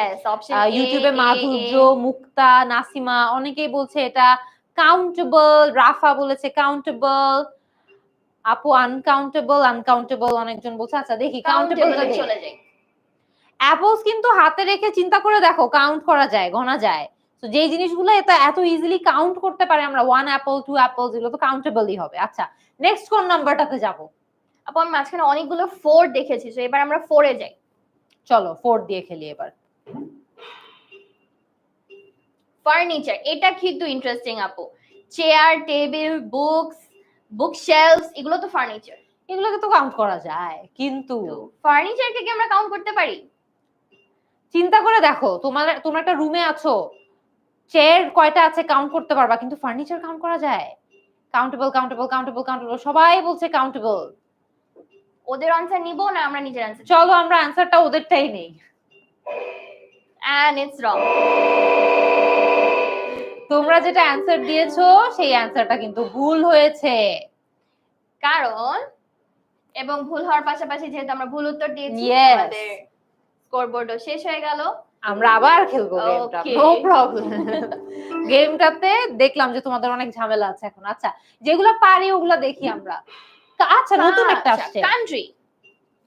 ইউটিউবে মাধুর্য, মুক্তা, নাসিমা অনেকেই বলছে এটা কাউন্টেবল, রাফা বলেছে কাউন্টেবল, আপু আনকাউন্টেবল, আনকাউন্টেবল অনেকজন বলছে। আচ্ছা দেখি কাউন্টেবলটা দেখি। চলে যাই। অ্যাপলস কিন্তু হাতে রেখে চিন্তা করে দেখো কাউন্ট করা যায়, গোনা যায়। তো যেই জিনিসগুলো এত ইজিলি কাউন্ট করতে পারে আমরা, 1 অ্যাপল 2 অ্যাপল, এগুলো তো কাউন্টেবলই হবে। আচ্ছা নেক্সট কোন নাম্বারটাতে যাব? আপু আমি মাঝখানে অনেকগুলো 4 দেখেছি, তো এবার আমরা 4 এ যাই। চলো 4 দিয়ে খেলি এবার। ফার্নিচার, এটা কিন্তু ইন্টারেস্টিং আপু। চেয়ার, টেবিল, বুক শেলফস, এগুলো তো ফার্নিচার। এগুলোকে তো কাউন্ট করা যায়, কিন্তু ফার্নিচারকে কি আমরা কাউন্ট করতে পারি? চিন্তা করে দেখো, তোমরা একটা রুমে আছো, চেয়ার কয়টা আছে কাউন্ট করতে পারবা, কিন্তু ফার্নিচার কাউন্ট করা যায়? কাউন্টেবল কাউন্টেবল কাউন্টেবল কাউন্টেবল, সবাই বলছে কাউন্টেবল। ওদের আনসার নিব না আমরা নিজের আনসার? চলো আমরা আনসারটা ওদেরটাই নেই। And it's wrong. তোমরা যেটা অ্যানসার দিয়েছো সেই অ্যানসারটা কিন্তু ভুল হয়েছে। কারণ এবং ভুল হওয়ার পাশাপাশি যেহেতু আমরা ভুল উত্তর দিয়েছি, আমাদের স্কোরবোর্ডও শেষ হয়ে গেল। আমরা আবার খেলবো গেমটা, নো প্রবলেম। গেমটাতে দেখলাম যে তোমাদের অনেক ঝামেলা আছে এখন। আচ্ছা যেগুলো পারি ওগুলো দেখি আমরা। আচ্ছা নতুন একটা আসছে,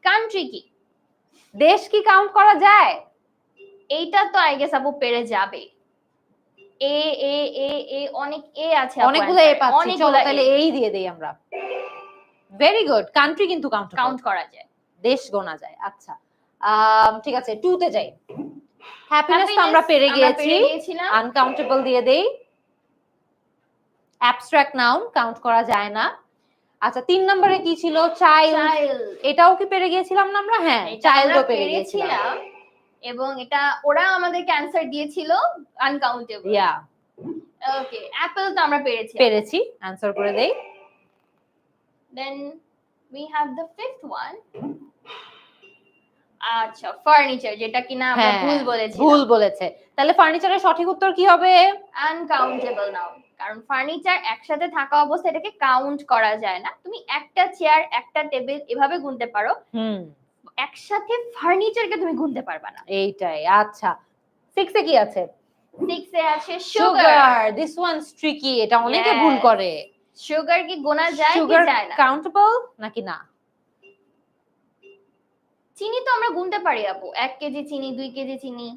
কান্ট্রি কি? দেশ কি কাউন্ট করা যায়? এইটা তো আই গেস আপু পেরে যাবে। এ এ এ এ অনেক এ আছে, অনেকগুলো এ পাচ্ছি, চলো তাহলে এই দিয়ে দেই আমরা। ভেরি গুড, কান্ট্রি কিন্তু কাউন্ট করা যায়, দেশ গোনা যায়। আচ্ছা ঠিক আছে 2 তে যাই। হ্যাপিনেস তো আমরা পেরে গিয়েছি, আনকাউন্টেবল দিয়ে দেই। অ্যাবস্ট্রাক্ট নাউন কাউন্ট করা যায় না। আচ্ছা 3 নম্বরে কি ছিল? চাইল্ড, এটাও কি পেরে গিয়েছিলাম না আমরা? হ্যাঁ চাইল্ডও পেরে গিয়েছিলাম, এবং এটা ওরা আমাদেরকে অ্যানসার দিয়েছিল আনকাউন্টেবল। ইয়া ওকে, অ্যাপল তো আমরা পেরেছি, অ্যানসার করে দেই। Then we have the fifth one. আচ্ছা ফার্নিচার, যেটা কিনা আমরা ভুল বলেছে। তাহলে ফার্নিচারের সঠিক উত্তর কি হবে? Uncountable noun. কারণ ফার্নিচার একসাথে থাকা অবস্থায় এটাকে কাউন্ট করা যায় না। তুমি একটা চেয়ার, একটা টেবিল এভাবে গুনতে পারো, একসাথে ফার্নিচারকে তুমি গুনতে পারবা না। এইটাই। আচ্ছা 6 এ কি আছে? 6 এ আছে সুগার। দিস ওয়ানস ট্রিকি, এটা অনেকে ভুল করে। সুগার কি গোনা যায় কি যায় না? কাউন্টেবল নাকি না? চিনি তো আমরা গুনতে পারি আপু, 1 কেজি চিনি, 2 কেজি চিনি।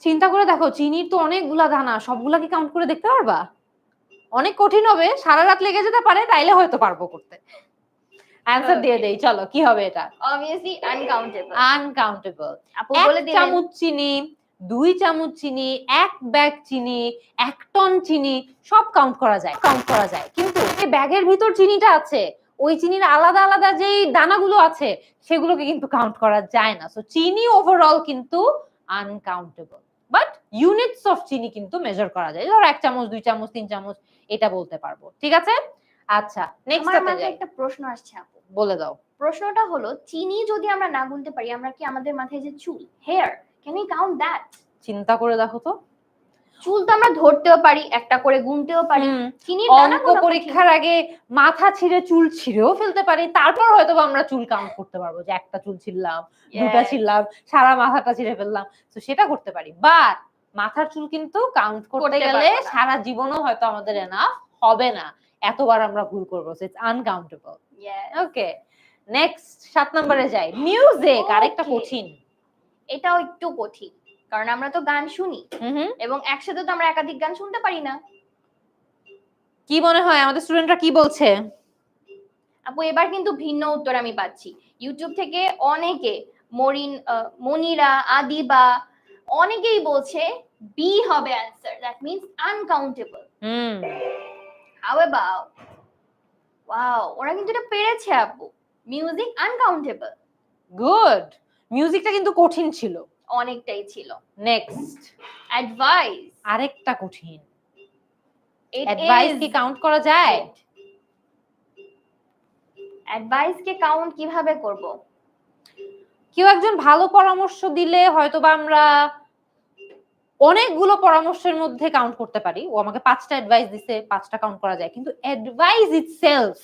চিন্তা করে দেখো, চিনির তো অনেকগুলা দানা, সবগুলা কি কাউন্ট করে দেখতে পারবা? অনেক কঠিন হবে, সারা রাত লেগে যেতে পারে, তাইলে হয়তো পারবো করতে। অ্যানসার দিয়ে দেই চলো, কি হবে এটা? Obviously uncountable. আনকাউন্টেবল। আপু বলে দিলেন 1 চামচ চিনি, 2 চামচ চিনি, 1 ব্যাগ চিনি, 1 টন চিনি, সব কাউন্ট করা যায়, কিন্তু এই ব্যাগের ভিতর চিনিটা আছে, ওই চিনির আলাদা আলাদা যেই দানাগুলো আছে সেগুলোকে কিন্তু কাউন্ট করা যায় না। সো চিনি ওভারঅল কিন্তু আনকাউন্টেবল, বাট ইউনিটস অফ চিনি কিন্তু মেজার করা যায়। ধরো 1 চামচ, 2 চামচ, 3 চামচ, এটা বলতে পারবো। ঠিক আছে? আচ্ছা নেক্সট আমার মাথায় একটা প্রশ্ন আসছে আপু, বলে দাও। প্রশ্নটা হলো, চিনি যদি আমরা না গুনতে পারি, আমরা কি আমাদের মাথায় যে চুল, hair, can we count that? চিন্তা করে দেখো তো, চুল তো আমরা ধরতেও পারি, একটা করে গুনতেও পারি। চিনির অঙ্ক পরীক্ষার আগে মাথা ছিঁড়ে চুল ছিঁড়েও ফেলতে পারি, তারপর হয়তো আমরা চুল কাউন্ট করতে পারবো যে একটা চুল ছিঁড়লাম, দুটা ছিঁড়লাম, সারা মাথাটা ছিঁড়ে ফেললাম, তো সেটা করতে পারি। বাট মাথার চুল কিন্তু কাউন্ট করতে গেলে সারা জীবনও হয়তো আমাদের এনাফ হবে না, এতবার আমরা ভুল করবো। So it's uncountable. Okay next 7 নম্বরে যাই। মিউজিক, আরেকটা কঠিন। এটাও একটু কঠিন, কারণ আমরা তো গান শুনি এবং একসাথে তো আমরা একাধিক গান শুনতে পারি না। কি মনে হয় আমাদের স্টুডেন্টরা কি বলছে? আপু এবার কিন্তু ভিন্ন উত্তর আমি পাচ্ছি। ইউটিউব থেকে অনেকে মনিরা, আদিবা, অনেকেই বলছে বি হবে answer, that means uncountable. How about, wow, ওরা কিন্তু এটা পেরেছে আপু, মিউজিক আনকাউন্টেবল। গুড, মিউজিকটা কিন্তু কঠিন ছিল, অনেকটাই ছিল। নেক্সট অ্যাডভাইস, আরেকটা কঠিন। ইট অ্যাডভাইস ইজ কি কাউন্ট করা যায়? অ্যাডভাইস কে কাউন্ট কিভাবে করব? কেউ একজন ভালো পরামর্শ দিলে হয়তোবা আমরা অনেকগুলো পরামর্শের মধ্যে কাউন্ট করতে পারি। ও আমাকে 5টা অ্যাডভাইস দিছে, 5টা কাউন্ট করা যায়, কিন্তু অ্যাডভাইস ইটসেলফ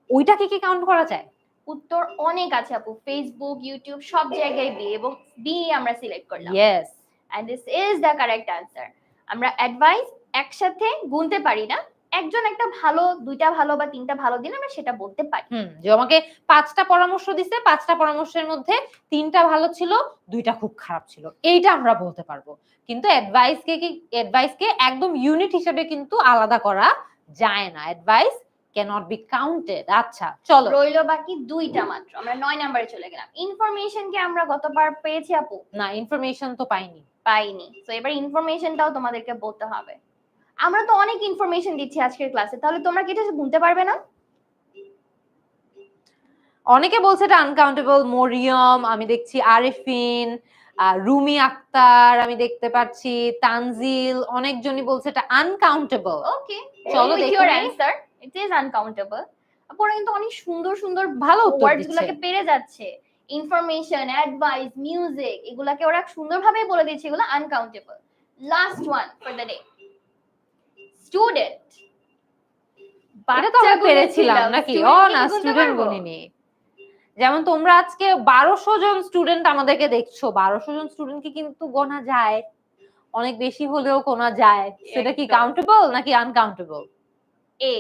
ওইটাকে কি কাউন্ট করা যায়? উত্তর অনেক আছে আপু, ফেসবুক, ইউটিউব সব জায়গায় বি, এবং বি আমরা সিলেক্ট করলাম। Yes, and this is the correct answer. আমরা অ্যাডভাইস একসাথে গুনতে পারি না, একজন একটা ভালো, দুইটা ভালো বা তিনটা ভালো দিলে আমরা সেটা বলতে পারি। যে আমাকে 5টা পরামর্শ দিছে, 5টা পরামর্শের মধ্যে 3টা ভালো ছিল, 2টা খুব খারাপ ছিল, এইটা আমরা বলতে পারবো। কিন্তু অ্যাডভাইসকে একদম ইউনিট হিসেবে কিন্তু আলাদা করা যায় না। Advice cannot be counted. আচ্ছা চলো, রইলো বাকি দুইটা মাত্র, আমরা 9 নম্বরে চলে গেলাম। ইনফরমেশন কে আমরা গতবার পেয়েছি আপু? না, ইনফরমেশন তো পাইনি। পাইনি, তো এবার ইনফরমেশনটাও তোমাদেরকে বলতে হবে। আমরা তো অনেক ইনফরমেশন দিচ্ছি আজকের ক্লাসে, তাহলে তোমরা কি এটা গুনতে পারবে না? অনেকে বলছে এটা আনকাউন্টেবল। মরিয়ম, আমি দেখছি আরিফিন, রুমি আক্তার, আমি দেখতে পাচ্ছি তানজিল, অনেকজনই বলছে এটা আনকাউন্টেবল। ওকে, চলো উইথ দেখি your answer, it is uncountable. আপনারা কিন্তু অনেক সুন্দর সুন্দর ভালো উত্তর ওয়ার্ডস দিচ্ছে। গুলোকে পেরে যাচ্ছে। ইনফরমেশন, অ্যাডভাইস, মিউজিক, এগুলাকে ওরা সুন্দরভাবে বলে দিচ্ছে, এগুলো uncountable. Last one for the day, student. এটা তো আমরা পেরেছিলাম নাকি? না, স্টুডেন্ট গুনিনি। যেমন তোমরা আজকে 1200 জন স্টুডেন্ট আমাদেরকে দেখছো, 1200 জন স্টুডেন্টকে কিন্তু গোনা যায়, অনেক বেশি হলেও গোনা যায়। সেটা কি কাউন্টেবল নাকি আনকাউন্টেবল? এ,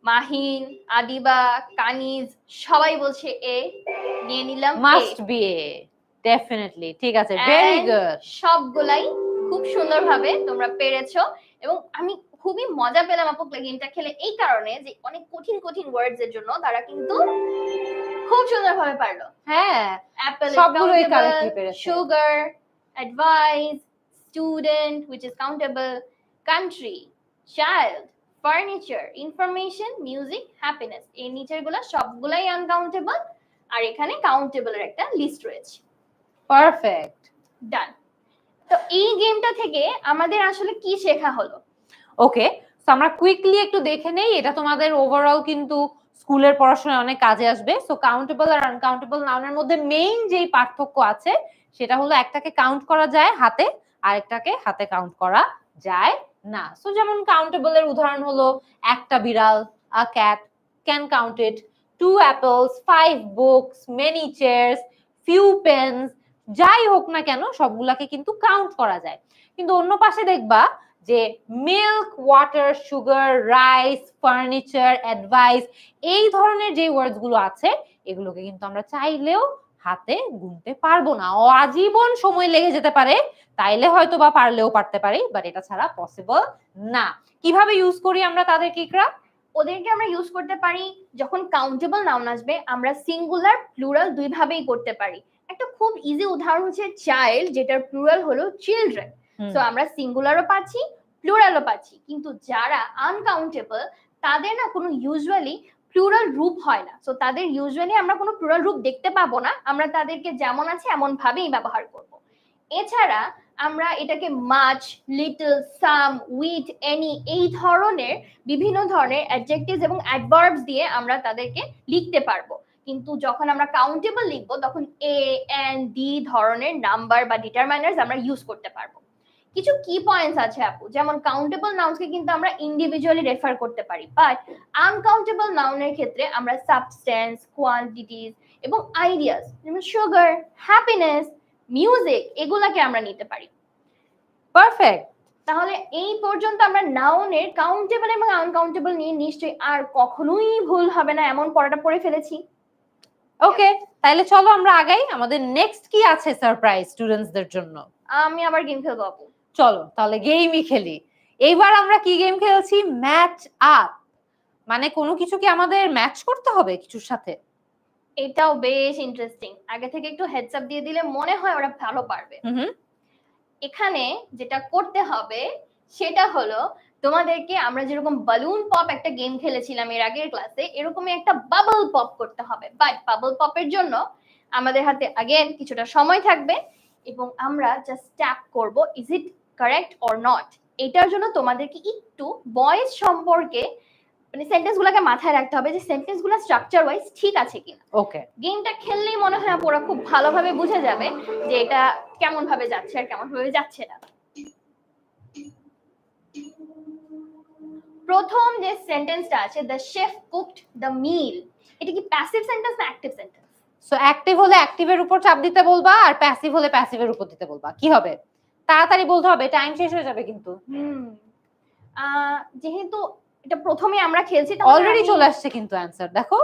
মাহিন, আদিবা, কানিজ সবাই বলছে এ, নিয়ে নিলাম মাস্ট বি এ, ডেফিনেটলি। ঠিক আছে, ভেরি গুড। সবগুলাই খুব সুন্দরভাবে তোমরা পেরেছো, এবং আমি খুবই মজা পেলাম আপু গেমটা খেলে, এই কারণে যে অনেক কঠিন কঠিন ওয়ার্ডস এর জন্য তারা কিন্তু খুব সুন্দরভাবে পারলো। হ্যাঁ, অ্যাপল সবগুলোই কারেক্টলি পেরেছে। Sugar, advice, student which is countable, country, child, furniture, information, music, happiness, এই নিচের গুলা সবগুলাই আনকাউন্টেবল, আর এখানে কাউন্টেবল এর একটা লিস্ট রয়েছে। পারফেক্ট, ডান। তো এই গেমটা থেকে আমাদের আসলে কি শেখা হলো? ওকে, সো আমরা কুইকলি একটু দেখে নেই, এটা তোমাদের ওভারঅল কিন্তু স্কুলের পড়াশোনায় অনেক কাজে আসবে। সো কাউন্টেবল আর আনকাউন্টেবল নাউনের মধ্যে মেইন যেই পার্থক্য আছে সেটা হলো একটাকে কাউন্ট করা যায় হাতে, আর একটাকে হাতে কাউন্ট করা যায় না। সো যেমন কাউন্টেবল এর উদাহরণ হলো একটা বিড়াল, a cat can count it, 2 apples, 5 books, many chairs, few pens, যাই হোক না কেন সবগুলাকে কিন্তু কাউন্ট করা যায়। কিন্তু অন্য পাশে দেখবা যে milk, water, sugar, rice, furniture, advice, এই ধরনের যে ওয়ার্ডস গুলো আছে এগুলোকে কিন্তু আমরা চাইলেও হাতে গুনতে পারবো না, আজীবন সময় লেগে যেতে পারে, তাইলে হয়তো বা পারলেও পারতে পারি, বাট এটা ছাড়া পসিবল না। কিভাবে ইউজ করি আমরা তাদেরকে? ওদেরকে আমরা ইউজ করতে পারি যখন কাউন্টেবল নাউন আসবে, আমরা সিঙ্গুলার প্লুরাল দুই ভাবেই করতে পারি। একটা খুব ইজি উদাহরণ হচ্ছে চাইল্ড, যেটার প্লুরাল হলো চিলড্রেন। সো আমরা সিঙ্গুলারও পাচ্ছি, প্লুরালও পাচ্ছি। কিন্তু যারা আনকাউন্টেবল তাদের না কোনো ইউজুয়ালি প্লুরাল রূপ হয় না, সো তাদের ইউজুয়ালি আমরা কোনো প্লুরাল রূপ দেখতে পাবো না, আমরা তাদেরকে যেমন আছে এমন ভাবেই ব্যবহার করব। এছাড়া আমরা এটাকে much, little, some, with, any, এই ধরনের বিভিন্ন ধরনের অ্যাডজেক্টিভস এবং অ্যাডভার্বস দিয়ে আমরা তাদেরকে লিখতে পারবো। কিন্তু যখন আমরা কাউন্টেবল লিখবো তখন এ, এন, ডি ধরনের নাম্বার বা ডিটারমাইনার্স আমরা ইউজ করতে পারবো। কিছু কি পয়েন্টস আছে আপু, যেমন কাউন্টেবল নাউনসকে কিন্তু আমরা ইন্ডিভিজুয়ালি রেফার করতে পারি, বাট আনকাউন্টেবল নাউনের ক্ষেত্রে আমরা সাবস্টেন্স, কোয়ান্টিটিস এবং আইডিয়াস, যেমন সুগার, হ্যাপিনেস, মিউজিক, এগুলাকে আমরা নিতে পারি। পারফেক্ট। তাহলে এই পর্যন্ত আমরা নাউনের কাউন্টেবল এবং আনকাউন্টেবল নিয়ে নিশ্চয়ই আর কখনোই ভুল হবে না এমন পড়াটা পড়ে ফেলেছি। ওকে, তাহলে চলো আমরা আগাই। আমাদের নেক্সট কি আছে সারপ্রাইজ স্টুডেন্টসদের জন্য? আমি আবার গেম খেলবো আপু। চলো তাহলে গেমই খেলি। এইবার আমরা কি গেম খেলছি? Match up. মানে কোনো কিছুকে আমাদের ম্যাচ করতে হবে কিছুর সাথে। এটাও বেশ ইন্টারেস্টিং, আগে থেকে একটু হেডস আপ দিয়ে দিলে মনে হয় ওরা ভালো পারবে। এখানে যেটা করতে হবে সেটা হলো তোমাদেরকে আমরা যেরকম বালুন পপ একটা গেম খেলেছিলাম এর আগের ক্লাসে, এরকমই একটা বাবল পপ করতে হবে। বাট বাবল পপের জন্য আমাদের হাতে আগেন কিছুটা সময় থাকবে এবং আমরা জাস্ট ট্যাপ করব is it correct or not. এটার জন্য তোমাদেরকে একটু ভয়েস সম্পর্কে মানে সেন্টেন্স গুলাকে মাথায় রাখতে হবে যে সেন্টেন্স গুলা স্ট্রাকচার ওয়াইজ ঠিক আছে কিনা। ওকে, গেমটা খেললেই মনে হয় ওরা খুব ভালোভাবে বুঝে যাবে যে এটা কেমন ভাবে যাচ্ছে আর কেমন ভাবে যাচ্ছে না। প্রথম যে সেন্টেন্সটা আছে দ্য শেফ কুকড দ্য মিল, এটা কি প্যাসিভ সেন্টেন্স না অ্যাক্টিভ সেন্টেন্স? সো অ্যাক্টিভ হলে অ্যাক্টিভের উপর চাপ দিতে বলবা, আর প্যাসিভ হলে প্যাসিভের উপর দিতে বলবা। কি হবে? তাড়াতাড়ি বলতে হবে, টাইম শেষ হয়ে যাবে কিন্তু। যেহেতু এটা প্রথমে আমরা খেলছি অলরেডি চলে আসছে কিন্তু অ্যানসার দেখো,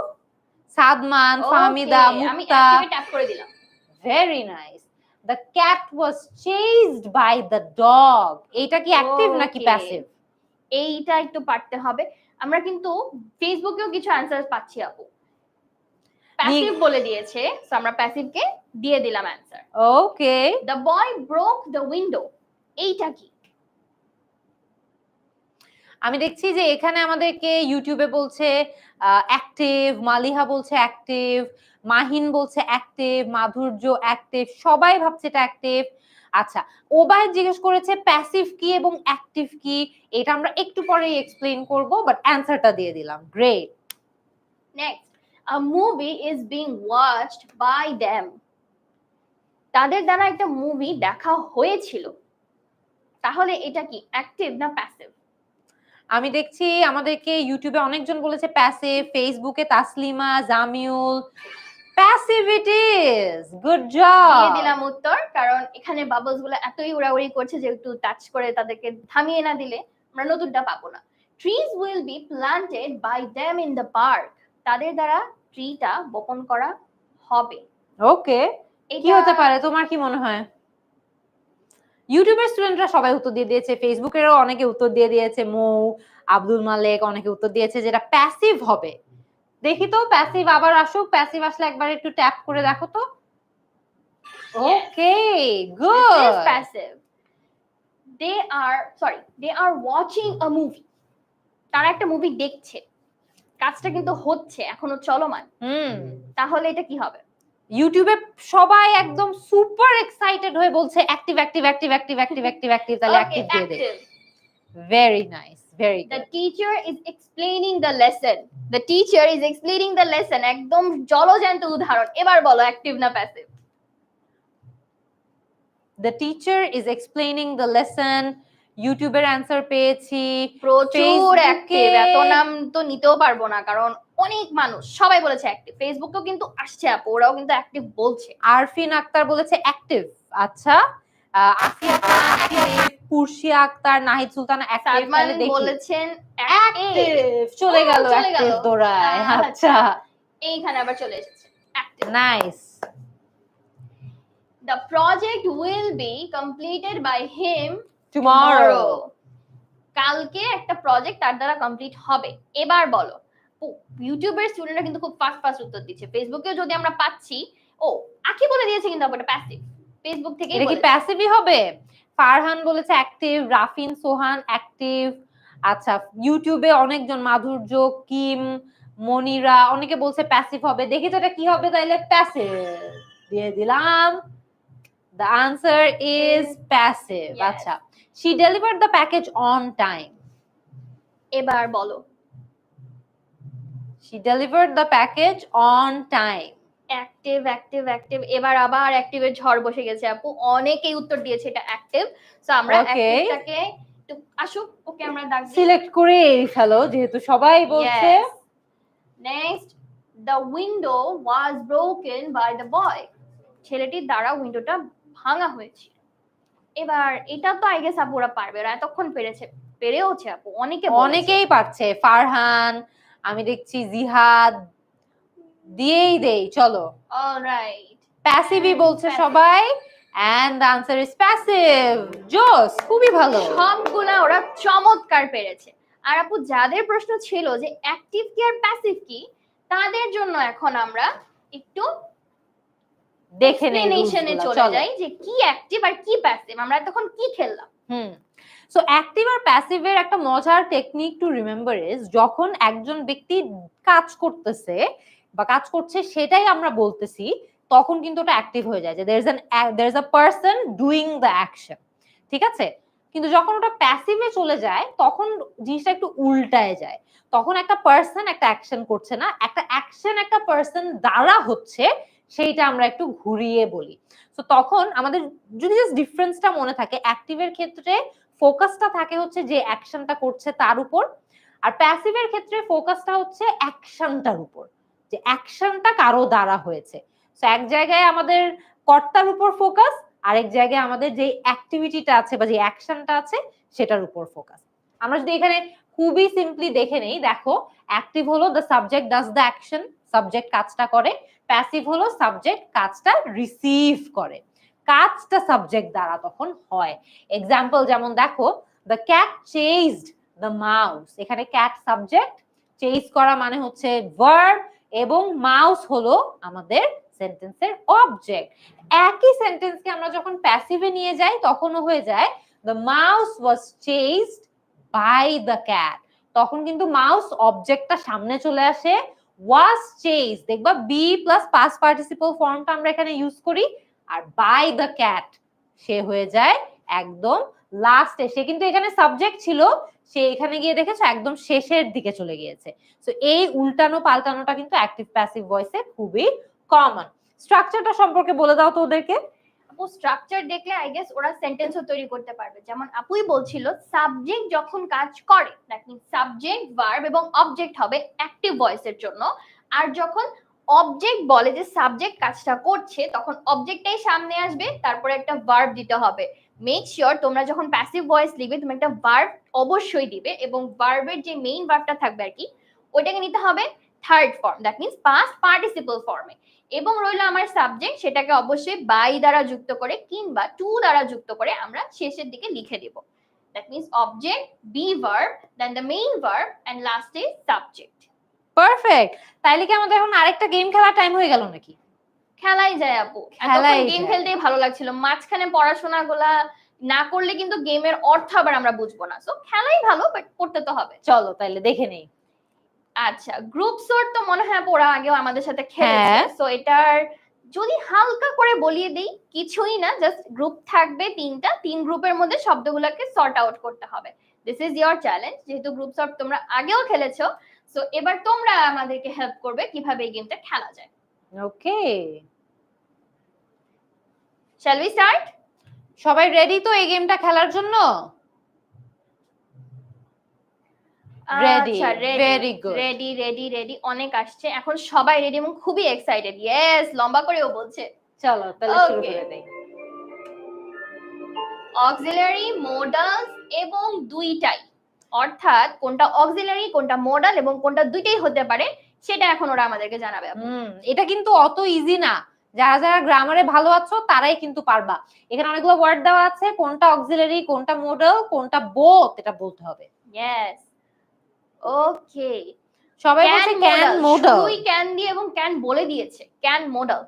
সাদমান, ফাহমিদা, আমি মুক্তা। অ্যাক্টিভে ট্যাপ করে দিলাম। Very nice. The cat was chased by the dog, এটা কি অ্যাক্টিভ নাকি প্যাসিভ? এইটা একটু পারতে হবে। আমরা কিন্তু ফেসবুকেও কিছু অ্যানসার পাচ্ছি আপু, প্যাসিভ বলে দিয়েছে, সো আমরা প্যাসিভকে দিয়ে দিলাম answer. Okay. The boy broke the window, এইটা কি? আমি দেখছি যে এখানে আমাদেরকে ইউটিউবে বলছে অ্যাক্টিভ, মালিহা বলছে অ্যাক্টিভ, মাহিন বলছে অ্যাক্টিভ, মাধুর্য অ্যাক্টিভ, সবাই ভাবছে এটা অ্যাক্টিভ। আচ্ছা, ওবায় জিজ্ঞেস করেছে প্যাসিভ কি এবং অ্যাক্টিভ কি, এটা আমরা একটু পরেই এক্সপ্লেইন করব, বাট অ্যানসারটা দিয়ে দিলাম। Great. Next, a movie is being watched by them, তাদের দ্বারা একটা মুভি দেখা হয়েছিল, তাহলে এটা কি অ্যাক্টিভ না প্যাসিভ? আমি দেখছি আমাদেরকে ইউটিউবে অনেকজন বলেছে প্যাসিভ, ফেসবুকে Taslima, Jamiul, passive it is. Good job. দিয়ে দিলাম উত্তর, কারণ এখানে বাবলস গুলো এতই উড়াউড়ি করছে যে একটু টাচ করে তাদেরকে থামিয়ে না দিলে আমরা নতুনটা পাবো না। Trees will be planted by them in the park, তাদের দ্বারা ট্রিটা বপন করা হবে। ওকে, কি হতে পারে তোমার কি মনে হয়? ইউটিউবের স্টুডেন্টরা সবাই উত্তর দিয়ে দিয়েছে, ফেসবুকেরও অনেকে উত্তর দিয়ে দিয়েছে, মৌ, আব্দুল মালেক অনেকে উত্তর দিয়েছে যেটা প্যাসিভ হবে। দেখি তো প্যাসিভ আবার আসুক, প্যাসিভ আসলে একবার একটু ট্যাপ করে দেখো তো। Okay, good. Passive. They are watching a movie, তারা একটা মুভি দেখছে, কাজটা কিন্তু হচ্ছে এখনো চলমান, তাহলে এটা কি হবে? ইউটিউবে সবাই একদম সুপার এক্সাইটেড হয়ে বলছে active active active active active active active, তাহলে অ্যাক্টিভ দিয়ে দে। Very nice, very good. The teacher is explaining the lesson. The teacher is explaining the lesson. একদম জলজ্যান্ত উদাহরণ। এবার বলো অ্যাক্টিভ না passive? The teacher is explaining the lesson. ইউটিউবের answer পেয়েছি প্রচুর অ্যাক্টিভ, এত নাম তো নিতেও পারবো না কারণ অনেক মানুষ, সবাই বলেছে অ্যাক্টিভ। ফেসবুকেও কিন্তু আসছে আপু, ওরাও কিন্তু অ্যাক্টিভ বলছে। আরফিন আক্তার বলেছে অ্যাক্টিভ। আচ্ছা, আফিয়া অ্যাক্টিভ, পুরশিয়া আক্তার, নাহিদ সুলতান অ্যাক্টিভ, তাহলে দেখি বলেছেন অ্যাক্টিভ। চলে গেল অ্যাক্টিভ দৌড়ায়। আচ্ছা, এইখানে আবার চলে এসেছে active. Nice. The project will be completed by him tomorrow. কালকে একটা প্রজেক্ট তার দ্বারা কমপ্লিট হবে। এবার বলো, ইউটিউবের স্টুডেন্টরা কিন্তু খুব ফাস্ট ফাস্ট উত্তর দিচ্ছে, ফেসবুকে যদি আমরা পাচ্ছি, ও আকি বলে দিয়েছে কিন্তু এটা প্যাসিভ, ফেসবুক থেকে এটা কি প্যাসিভই হবে? ফারহান বলেছে অ্যাক্টিভ, রাফিন সোহান অ্যাক্টিভ। আচ্ছা, ইউটিউবে অনেকজন, মাধুর্য, কিম, মনিরা, অনেকে বলছে প্যাসিভ হবে। দেখি তো এটা কি হবে, তাইলে প্যাসিভ দিয়ে দিলাম। The answer is passive. Yes. আচ্ছা, she delivered the package on time. এবার বলো, she delivered the package on time. Active active active. এবার আবার অ্যাক্টিভের ঝড় বসে গেছে আপু, অনেকেই উত্তর দিয়েছে এটা অ্যাক্টিভ। সো আমরা অ্যাক্টিভটাকে একটু আসুক, ওকে আমরা দাগ সিলেক্ট করে ফেলো যেহেতু সবাই বলছে। Next, the window was broken by the boy, ছেলেটির দ্বারা উইন্ডোটা ভাঙা হয়েছিল। এবার এটা তো আই গেস আপুরা পারবে, ওরা এতক্ষণ পেরেওছে আপু, অনেকেই পারছে। ফারহান, আমি দেখছি জিহাদ, দিয়েই দেই চলো। অলরাইট, প্যাসিভই বলছে সবাই, and the answer is passive. জোস, খুবই ভালো, সবগুলা ওরা চমৎকার পেরেছে। আর আপু যাদের প্রশ্ন ছিল যে অ্যাক্টিভ কি আর প্যাসিভ কি, তাদের জন্য এখন আমরা একটু দেখে নেই এক্সপ্লেনেশনে চলে যাই যে কি অ্যাক্টিভ আর কি প্যাসিভ, আমরা তখন কি খেললাম। সো অ্যাক্টিভ আর প্যাসিভের একটা মজার টেকনিক টু রিমেম্বার ইজ, যখন একজন ব্যক্তি কাজ করতেছে বা কাজ করছে সেটাই আমরা বলতেছি, তখন কিন্তু ওটা অ্যাক্টিভ হয়ে যায়, যে there is a person doing the action, ঠিক আছে। কিন্তু যখন ওটা প্যাসিভে চলে যায় তখন জিনিসটা একটু উল্টায় যায়, তখন একটা পার্সন একটা অ্যাকশন করছে না, একটা অ্যাকশন একটা পার্সন দ্বারা হচ্ছে, সেইটা আমরা একটু ঘুরিয়ে বলি। তো তখন আমাদের যদি জাস্ট ডিফারেন্সটা মনে থাকে, অ্যাক্টিভের ক্ষেত্রে ফোকাসটা থাকে হচ্ছে যে অ্যাকশনটা করছে তার উপর, আর প্যাসিভের ক্ষেত্রে ফোকাসটা হচ্ছে অ্যাকশনটার উপর, যে অ্যাকশনটা কারো দ্বারা হয়েছে। তো এক জায়গায় আমাদের কর্তার উপর ফোকাস, আরেক জায়গায় আমাদের যে অ্যাক্টিভিটিটা আছে বা যে অ্যাকশনটা আছে সেটার উপর ফোকাস। আমরা যদি এখানে খুবই সিম্পলি দেখে নেই, দেখো অ্যাক্টিভ হলো the subject does the action, subject কাজটা করে, প্যাসিভ হলো সাবজেক্ট কাজটা রিসিভ করে, কাজটা সাবজেক্ট দ্বারা তখন হয়। এক্সাম্পল যেমন দেখো, the cat chased the mouse, এখানে ক্যাট সাবজেক্ট, চেজ করা মানে হচ্ছে ভার্ব, এবং মাউস হলো আমাদের সেন্টেন্সের অবজেক্ট। একই সেন্টেন্সকে আমরা যখন প্যাসিভে নিয়ে যাই তখনও হয়ে যায় the mouse was chased by the cat, তখন কিন্তু মাউস অবজেক্টটা সামনে চলে আসে, ওয়াজ চেজ দেখবা বি প্লাস পাস্ট পার্টিসিপল ফর্মটা আমরা এখানে ইউজ করি, আর বাই দ্য ক্যাট সে হয়ে যায় একদম লাস্টে, সে কিন্তু এখানে সাবজেক্ট ছিল, সে এখানে গিয়ে দেখেছো একদম শেষের দিকে চলে গিয়েছে। সো এই উল্টানো পাল্টানোটা কিন্তু অ্যাক্টিভ প্যাসিভ ভয়েসে খুবই কমন। স্ট্রাকচারটা সম্পর্কে বলে দাও তো ওদেরকে। আপু স্ট্রাকচার দেখলে আই গেস ওরা সেন্টেন্সও তৈরি করতে পারবে। যেমন আপুই বলছিল সাবজেক্ট যখন কাজ করে দ্যাট মিন্স সাবজেক্ট ভার্ব এবং অবজেক্ট হবে অ্যাক্টিভ ভয়েসের জন্য, আর যখন অবজেক্ট বলে যে সাবজেক্ট কাজটা করছে তখন অবজেক্টটাই সামনে আসবে, তারপরে একটা ভার্ব দিতে হবে। মেক শিওর তোমরা যখন প্যাসিভ ভয়েস লিখবে তুমি একটা ভার্ব অবশ্যই দিবে, এবং ভার্বের যে মেইন ভার্বটা থাকবে আর কি ওইটাকে নিতে হবে third form that means past participle ফর্মে, এবং রইল আমার সাবজেক্ট সেটাকে অবশ্যই বাই দ্বারা যুক্ত করে কিংবা টু দ্বারা যুক্ত করে আমরা শেষের দিকে লিখে দেব। That means object, be verb, then the main verb and লাস্টে সাবজেক্ট। পারফেক্ট। তাইলে কি আমাদের এখন আরেকটা গেম খেলার টাইম হয়ে গেল নাকি? খেলাই যায় আপু, এতক্ষণ গেম খেলতেই ভালো লাগছিল, মাঝখানে পড়াশোনাগুলা না করলে কিন্তু গেমের অর্থ আবার আমরা বুঝবো না, সো খেলাই ভালো বাট করতে তো হবে। চলো তাইলে দেখে নেই। আচ্ছা গ্রুপ সোর্ট তো মনে হয় ওরা আগেও আমাদের সাথে খেলেছে, সো এটার যদি হালকা করে বলিয়ে দিই, কিছুই না, জাস্ট গ্রুপ থাকবে তিনটা, তিন গ্রুপের মধ্যে শব্দগুলোকে সর্ট আউট করতে হবে। দিস ইজ ইয়োর চ্যালেঞ্জ, যেহেতু গ্রুপ সর্ট তোমরা আগেও খেলেছো, সো এবার তোমরা আমাদেরকে হেল্প করবে কিভাবে এই গেমটা খেলা যায়। ওকে, শ্যাল উই স্টার্ট? সবাই রেডি তো এই গেমটা খেলার জন্য? Ready, very good. Ready ready ready, অনেক আসছে এখন, সবাই রেডি এবং খুবই এক্সাইটেড। ইয়েস, লম্বা করেও বলছে। চলো তাহলে শুরু করে দেই। অক্সিলারি, মোডাল এবং দুইটাই, অর্থাৎ কোনটা অক্সিলারি কোনটা মোডাল এবং কোনটা দুইটাই হতে পারে সেটা এখন ওরা আমাদেরকে জানাবে। এটা কিন্তু অত ইজি না, যারা যারা গ্রামারে ভালো আছো তারাই কিন্তু পারবা। এখানে অনেকগুলো ওয়ার্ড দেওয়া আছে, কোনটা অক্সিলারি কোনটা মোডাল কোনটা বোথ এটা বলতে হবে। ইয়েস, ওকে। সবাই বলছে ক্যান মোডাল, তুই ক্যান দিয়ে এবং ক্যান বলে দিয়েছে ক্যান মোডাল।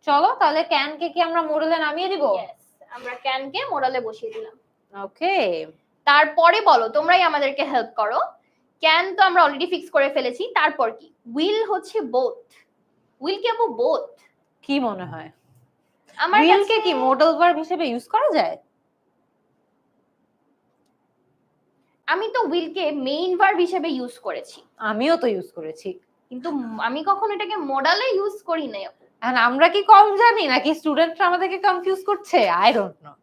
চলো তাহলে ক্যান কে কি আমরা মোডালে নামিয়ে দিব? ইয়েস, আমরা ক্যান কে মোডালে বসিয়ে দিলাম। ওকে, তারপরে বলো, তোমরাই আমাদেরকে হেল্প করো। ক্যান তো আমরা অলরেডি ফিক্স করে ফেলেছি, তারপর কি? উইল হচ্ছে বোথ। উইল কি আপু বোথ? কি মনে হয় আমার উইল কে কি মোডাল ভার্ব হিসেবে ইউজ করা যায়? আমি তো উইল কে মেইন ভার্ব হিসেবে ইউজ করেছি। আমিও তো ইউজ করেছি, কিন্তু আমি কখনো এটাকে মোডালে ইউজ করি নাই আপু। এখন আমরা কি কম জানি নাকি স্টুডেন্টরা আমাদেরকে কনফিউজ করছে? I don't know.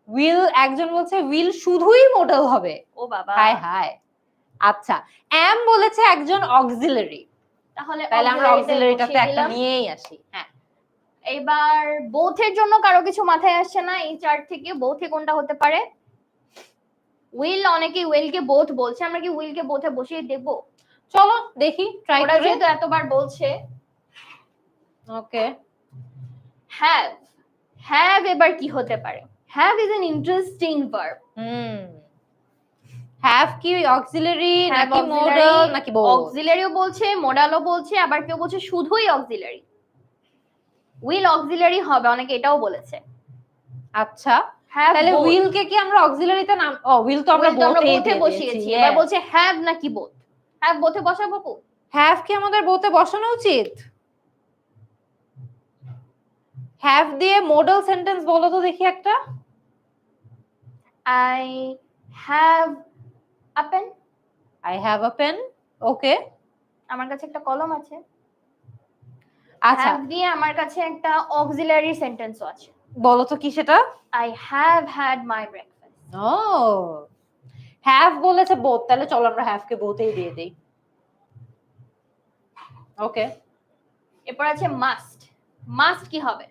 উইল, একজন বলছে উইল শুধুই মোডাল হবে। ও বাবা, হায় হায়। আচ্ছা, এম বলেছে একজন অক্সিলারি, তাহলে আমরা অক্সিলারিটাতে একটা নিয়েই আসি। হ্যাঁ, এবার বোথের জন্য কারো কিছু মাথায় আসছে না এই চার্ট থেকে? বোথে কোনটা হতে পারে? উইল, অনেকে উইল কে বোথ বলছে, আমরা কি উইল কে বোথে বসিয়ে দেব? চলো দেখি, ট্রাই ওরা করে। যেহেতু এতবার বলছে। ওকে, হ্যাভ। হ্যাভ এবার কি হতে পারে? Have is an interesting verb. Have কি অক্সিলারি Have নাকি মডাল নাকি বোথ? অক্সিলারিও বলছে, মডালও বলছে, আবার কেউ বলছে শুধুই অক্সিলারি। উইল অক্সিলারি হবে, অনেকে এটাও বলেছে। আচ্ছা, হ্যাভ তাহলে both। উইল কে কি আমরা অক্সিলারিতে নাম উইল তো আমরা Will তো আমরা বোথেই বোথে দিয়ে বসিয়েছি, দিয়েছি। এবার বলছে হ্যাভ নাকি বোথ। হ্যাভ বোথে বসাবো কো? হ্যাভ কি আমাদের বোথে বসানো উচিত? হ্যাভ দিয়ে মডেল সেন্টেন্স বলো তো দেখি একটা। I have a pen। I have a pen. Okay, আমার কাছে একটা কলম আছে। আচ্ছা হ্যাভ দিয়ে আমার কাছে একটা অক্সিলারি সেন্টেন্সও আছে। বলো তো কি সেটা? I have had my breakfast। ও, হ্যাভ বলেছে বোথ, তাহলে চলো আমরা হ্যাভ কে বোথেই দিয়ে দেই। ওকে, এরপর আছে মাস্ট। মাস্ট কি হবে?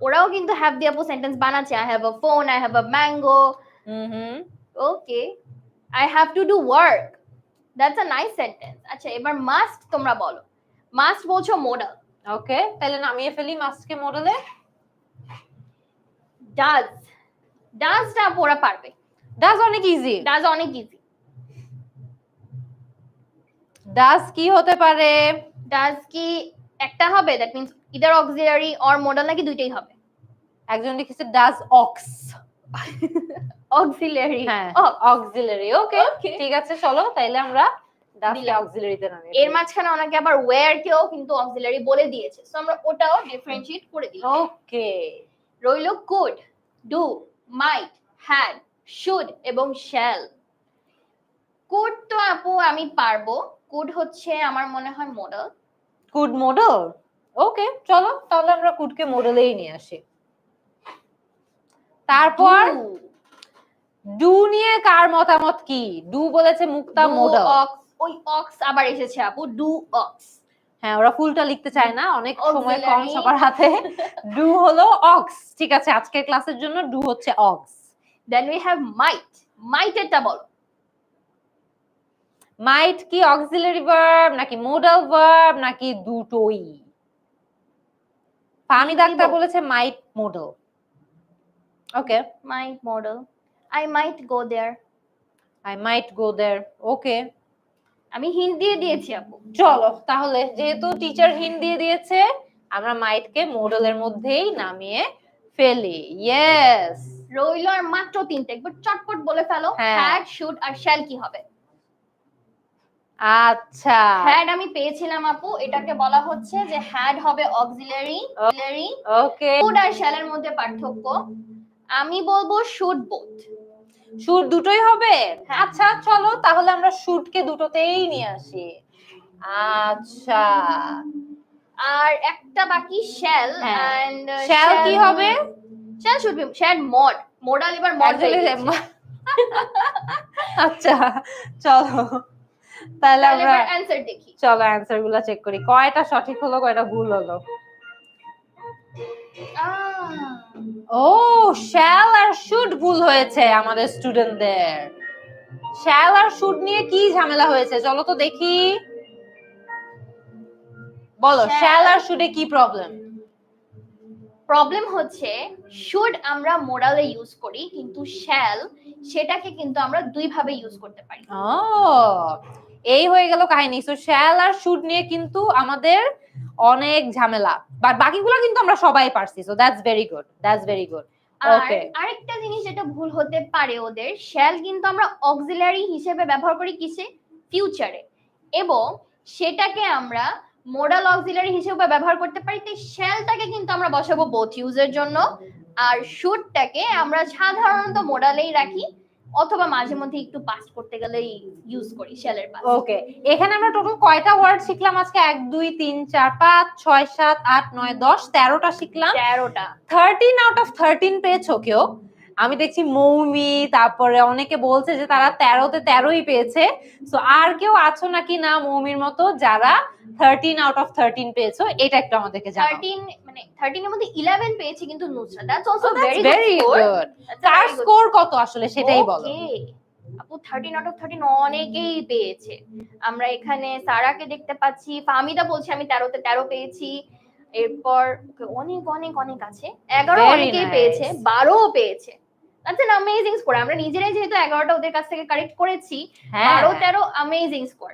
ওরাও কিন্তু হ্যাভ দিয়ে আপু সেন্টেন্স বানাচ্ছে। I have a phone, I have a mango। Hmm, okay, I have to do work। That's a nice sentence। আচ্ছা, এবার মাস্ট তোমরা বলো। মাস্ট বলছো মডাল। ওকে, তাহলে নামিয়ে ফেলি মাস্ট কে মডেলে। ডাজ। ডাজটা আপু ওরা পারবে। ডাজ অনেক ইজি। ডাজ অনেক ইজি। ডাজ কি হতে পারে? ডাজ কি একটা হবে? That means either auxiliary or modal, নাকি দুইটাই হবে? একজন লিখেছে ডাজ অক্স। অক্সিলারি। হ্যাঁ, অক্সিলারি। ওকে, ঠিক আছে, চলো তাইলে আমরা ডাজ কে দিলাম। অক্সিলারিতে নামিয়ে এর ফেলি। মাঝখানে অনেকে আবার ওয়্যার কেও কিন্তু অক্সিলারি বলে দিয়েছে, সো আমরা ওটাও ডিফারেন্সিয়েট করে দিই। ওকে, রইলো could, do, might, had, should এবং শ্যাল। কুড তো আপু আমি পারবো। কুড হচ্ছে আমার মনে হয় মডেল। Could model. ওকে, চলো তাহলে আমরা কুডকে মডেলেই নিয়ে আসি। তারপর ডু নিয়ে কার মতামত কি? ডু বলেছে মুক্তা মডেল। ওই অক্স আবার এসেছে আপু, ডু অক্স। হ্যাঁ, ওরা ফুলটা লিখতে চায় না, অনেক সময় কম Auxiliary। সবার হাতে। ডু হলো অক্স, ঠিক আছে, আজকের ক্লাসের জন্য ডু হচ্ছে aux. Then we have might. মাইটেরটা বলো। মাইট কি অক্সিলারি ভার্ব নাকি মডাল ভার্ব নাকি দুটোই? ফাহমিদ আক্তার বলেছে might modal. Okay, might modal. I might go there. I might go there. Okay, আমি হিন্ট দিয়ে দিয়েছি আপু। চলো তাহলে যেহেতু টিচার হিন্ট দিয়ে দিয়েছে, আমরা মাইটকে মডেলের মধ্যেই নামিয়ে ফেলি। ইয়েস, রইলো আর মাত্র তিনটে, একবার চটপট বলে ফেলো। হ্যাঁ। হ্যাড, শুড আর শ্যাল কি হবে? আচ্ছা, হ্যাড আমি পেয়েছিলাম আপু, এটাকে বলা হচ্ছে যে হ্যাড হবে অক্সিলারি। ওকে, শুড আর শ্যালের মধ্যে পার্থক্য আমি বলবো শুড বোথ। শুড দুটোই হবে। হ্যাঁ। আচ্ছা চলো তাহলে আমরা শুডকে দুটোতেই নিয়ে আসি। আচ্ছা, আর একটা বাকি শ্যাল। হ্যাঁ। এন্ড শ্যাল কি হবে? Shall should be shall mod. Modal এবার মড। আচ্ছা চলো তাহলে আমরা অ্যানসার দেখি। চলো অ্যানসার গুলো চেক করি, কয়টা সঠিক হলো কয়টা ভুল হলো। ও, শ্যাল আর শুড ভুল হয়েছে আমাদের স্টুডেন্টদের। শ্যাল আর শুড নিয়ে কি ঝামেলা হয়েছে চলো তো দেখি, বলো শ্যাল আর শুডে কি প্রবলেম? প্রবলেম হচ্ছে শুড আমরা মোডালে ইউজ করি, কিন্তু শ্যাল সেটাকে কিন্তু আমরা দুই ভাবে ইউজ করতে পারি। ও, এই হয়ে গেল কাহিনী। সো শ্যাল আর শুড নিয়ে কিন্তু আমাদের অনেক ঝামেলা, বাট বাকিগুলো কিন্তু আমরা সবাই পারছি। So that's very good, that's very good. আর ওকে, আরেকটা জিনিস যেটা ভুল হতে পারে ওদের, শ্যাল কিন্তু আমরা অক্সিলারি হিসেবে ব্যবহার করি কিসে? ফিউচারে, এবং সেটাকে আমরা মোডাল অক্সিলারি হিসেবে ব্যবহার করতে পারি। তাই শ্যালটাকে কিন্তু আমরা বসাবো বোথ ইউজের জন্য, আর শুডটাকে আমরা সাধারণত মোডালেই রাখি, অথবা মাঝে মধ্যে একটু পাস করতে গেলেই ইউজ করি শ্যালের পাস। ওকে, এখানে আমরা টোটাল কয়টা ওয়ার্ড শিখলাম আজকে? 1 2 3 4 5 6 7 8 9 10 13টা শিখলাম। 13টা। 13 আউট অফ 13 পেয়েছো কেউ? আমি দেখছি মৌমি, তারপরে অনেকে বলছে যে তারা 13তে 13ই পেয়েছে। সো আর কেউ আছো নাকি না মৌমির মতো যারা 13 আউট অফ 13 পেয়েছো? এটা একটু আমাদেরকে জানাও। 13 মানে 13 এর মধ্যে 11 পেয়েছি কিন্তু Nusra. That's also That's very very good. good. তার স্কোর কত আসলে সেটাই বলো। আপু 13 আউট অফ 13 অনেকেই পেয়েছে। আমরা এখানে সারাকে দেখতে পাচ্ছি, ফাহমিদা বলছে আমি 13তে 13 পেয়েছি। এরপর অনেক অনেক অনেক আছে, 11 Very অনেকেই nice. পেয়েছে, 12ও পেয়েছে। আচ্ছা অ্যামেজিং স্কোর, আমরা নিজেরাই যেহেতু 11টা ওদের কাছ থেকে কারেক্ট করেছি, হ্যাঁ 12-13 amazing score.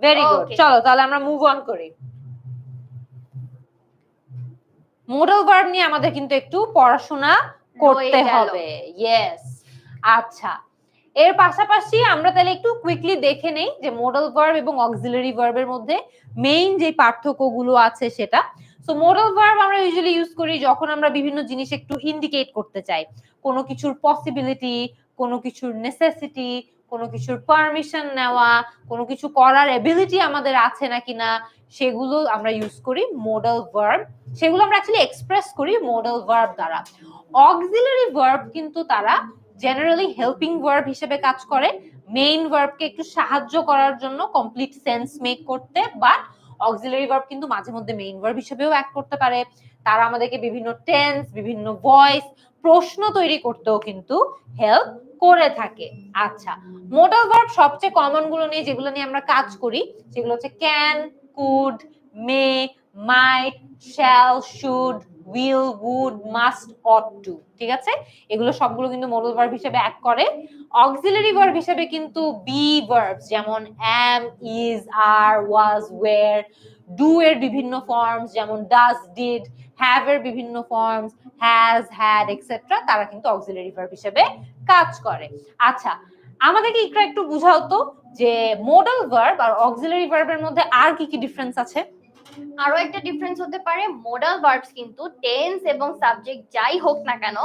Very good. Okay চলো তাহলে আমরা মুভ অন করি। মোডাল ভার্ব নিয়ে আমাদের কিন্তু একটু পড়াশোনা করতে হবে। ইয়েস। আচ্ছা, এর পাশাপাশি আমরা তাহলে একটু কুইকলি দেখে নেই যে মোডাল ভার্ব এবং অক্সিলারি ভার্বের মধ্যে মেইন যে পার্থক্যগুলো আছে সেটা। সো মোডাল ভার্ব আমরা ইউজুয়ালি ইউজ করি যখন আমরা বিভিন্ন জিনিস একটু ইন্ডিকেট করতে চাই, কোনো কিছুর পসিবিলিটি, কোনো কিছুর নেসেসিটি, কোনো কিছুর পারমিশন নেওয়া, কোনো কিছু করার এবিলিটি আমাদের আছে নাকি না, সেগুলো আমরা ইউজ করি মোডাল ভার্ব। সেগুলো আমরা অ্যাকচুয়ালি এক্সপ্রেস করি মোডাল ভার্ব দ্বারা। অক্সিলারি ভার্ব কিন্তু তারা জেনারেলি হেল্পিং ভার্ব হিসেবে কাজ করে, মেইন ভার্বকে একটু সাহায্য করার জন্য, কমপ্লিট সেন্স মেক করতে। বাট অক্সিলারি ভার্ব কিন্তু মাঝে মধ্যে মেইন ভার্ব হিসেবেও অ্যাক্ট করতে পারে। তারা আমাদেরকে বিভিন্ন টেন্স, বিভিন্ন ভয়েস, প্রশ্ন তৈরি করতেও কিন্তু হেল্প করে থাকে। আচ্ছা, মোডাল ভার্ব সবচেয়ে কমন গুলো নিয়ে যেগুলো নিয়ে আমরা কাজ করি সেগুলো হচ্ছে can, could, may, might, shall, should, will, would, must, ought to. ঠিক আছে, এগুলো সবগুলো কিন্তু মোডাল ভার্ব হিসেবে অ্যাক্ট করে। অক্সিলারি ভার্ব হিসেবে কিন্তু বি ভার্বস যেমন am, is, are, was, were, do এর বিভিন্ন ফর্মস যেমন does, did, have এর বিভিন্ন ফর্মস has, had, এটসেট্রা, তারা কিন্তু অক্সিলারি ভার্ব হিসেবে কাজ করে। আচ্ছা, আমাদেরকে একটু বুঝাও তো যে মোডাল ভার্ব আর অক্সিলারি ভার্বের মধ্যে আর কি কি ডিফারেন্স আছে। আরো একটা ডিফারেন্স হতে পারে, মোডাল ভার্বস কিন্তু টেন্স এবং সাবজেক্ট যাই হোক না কেন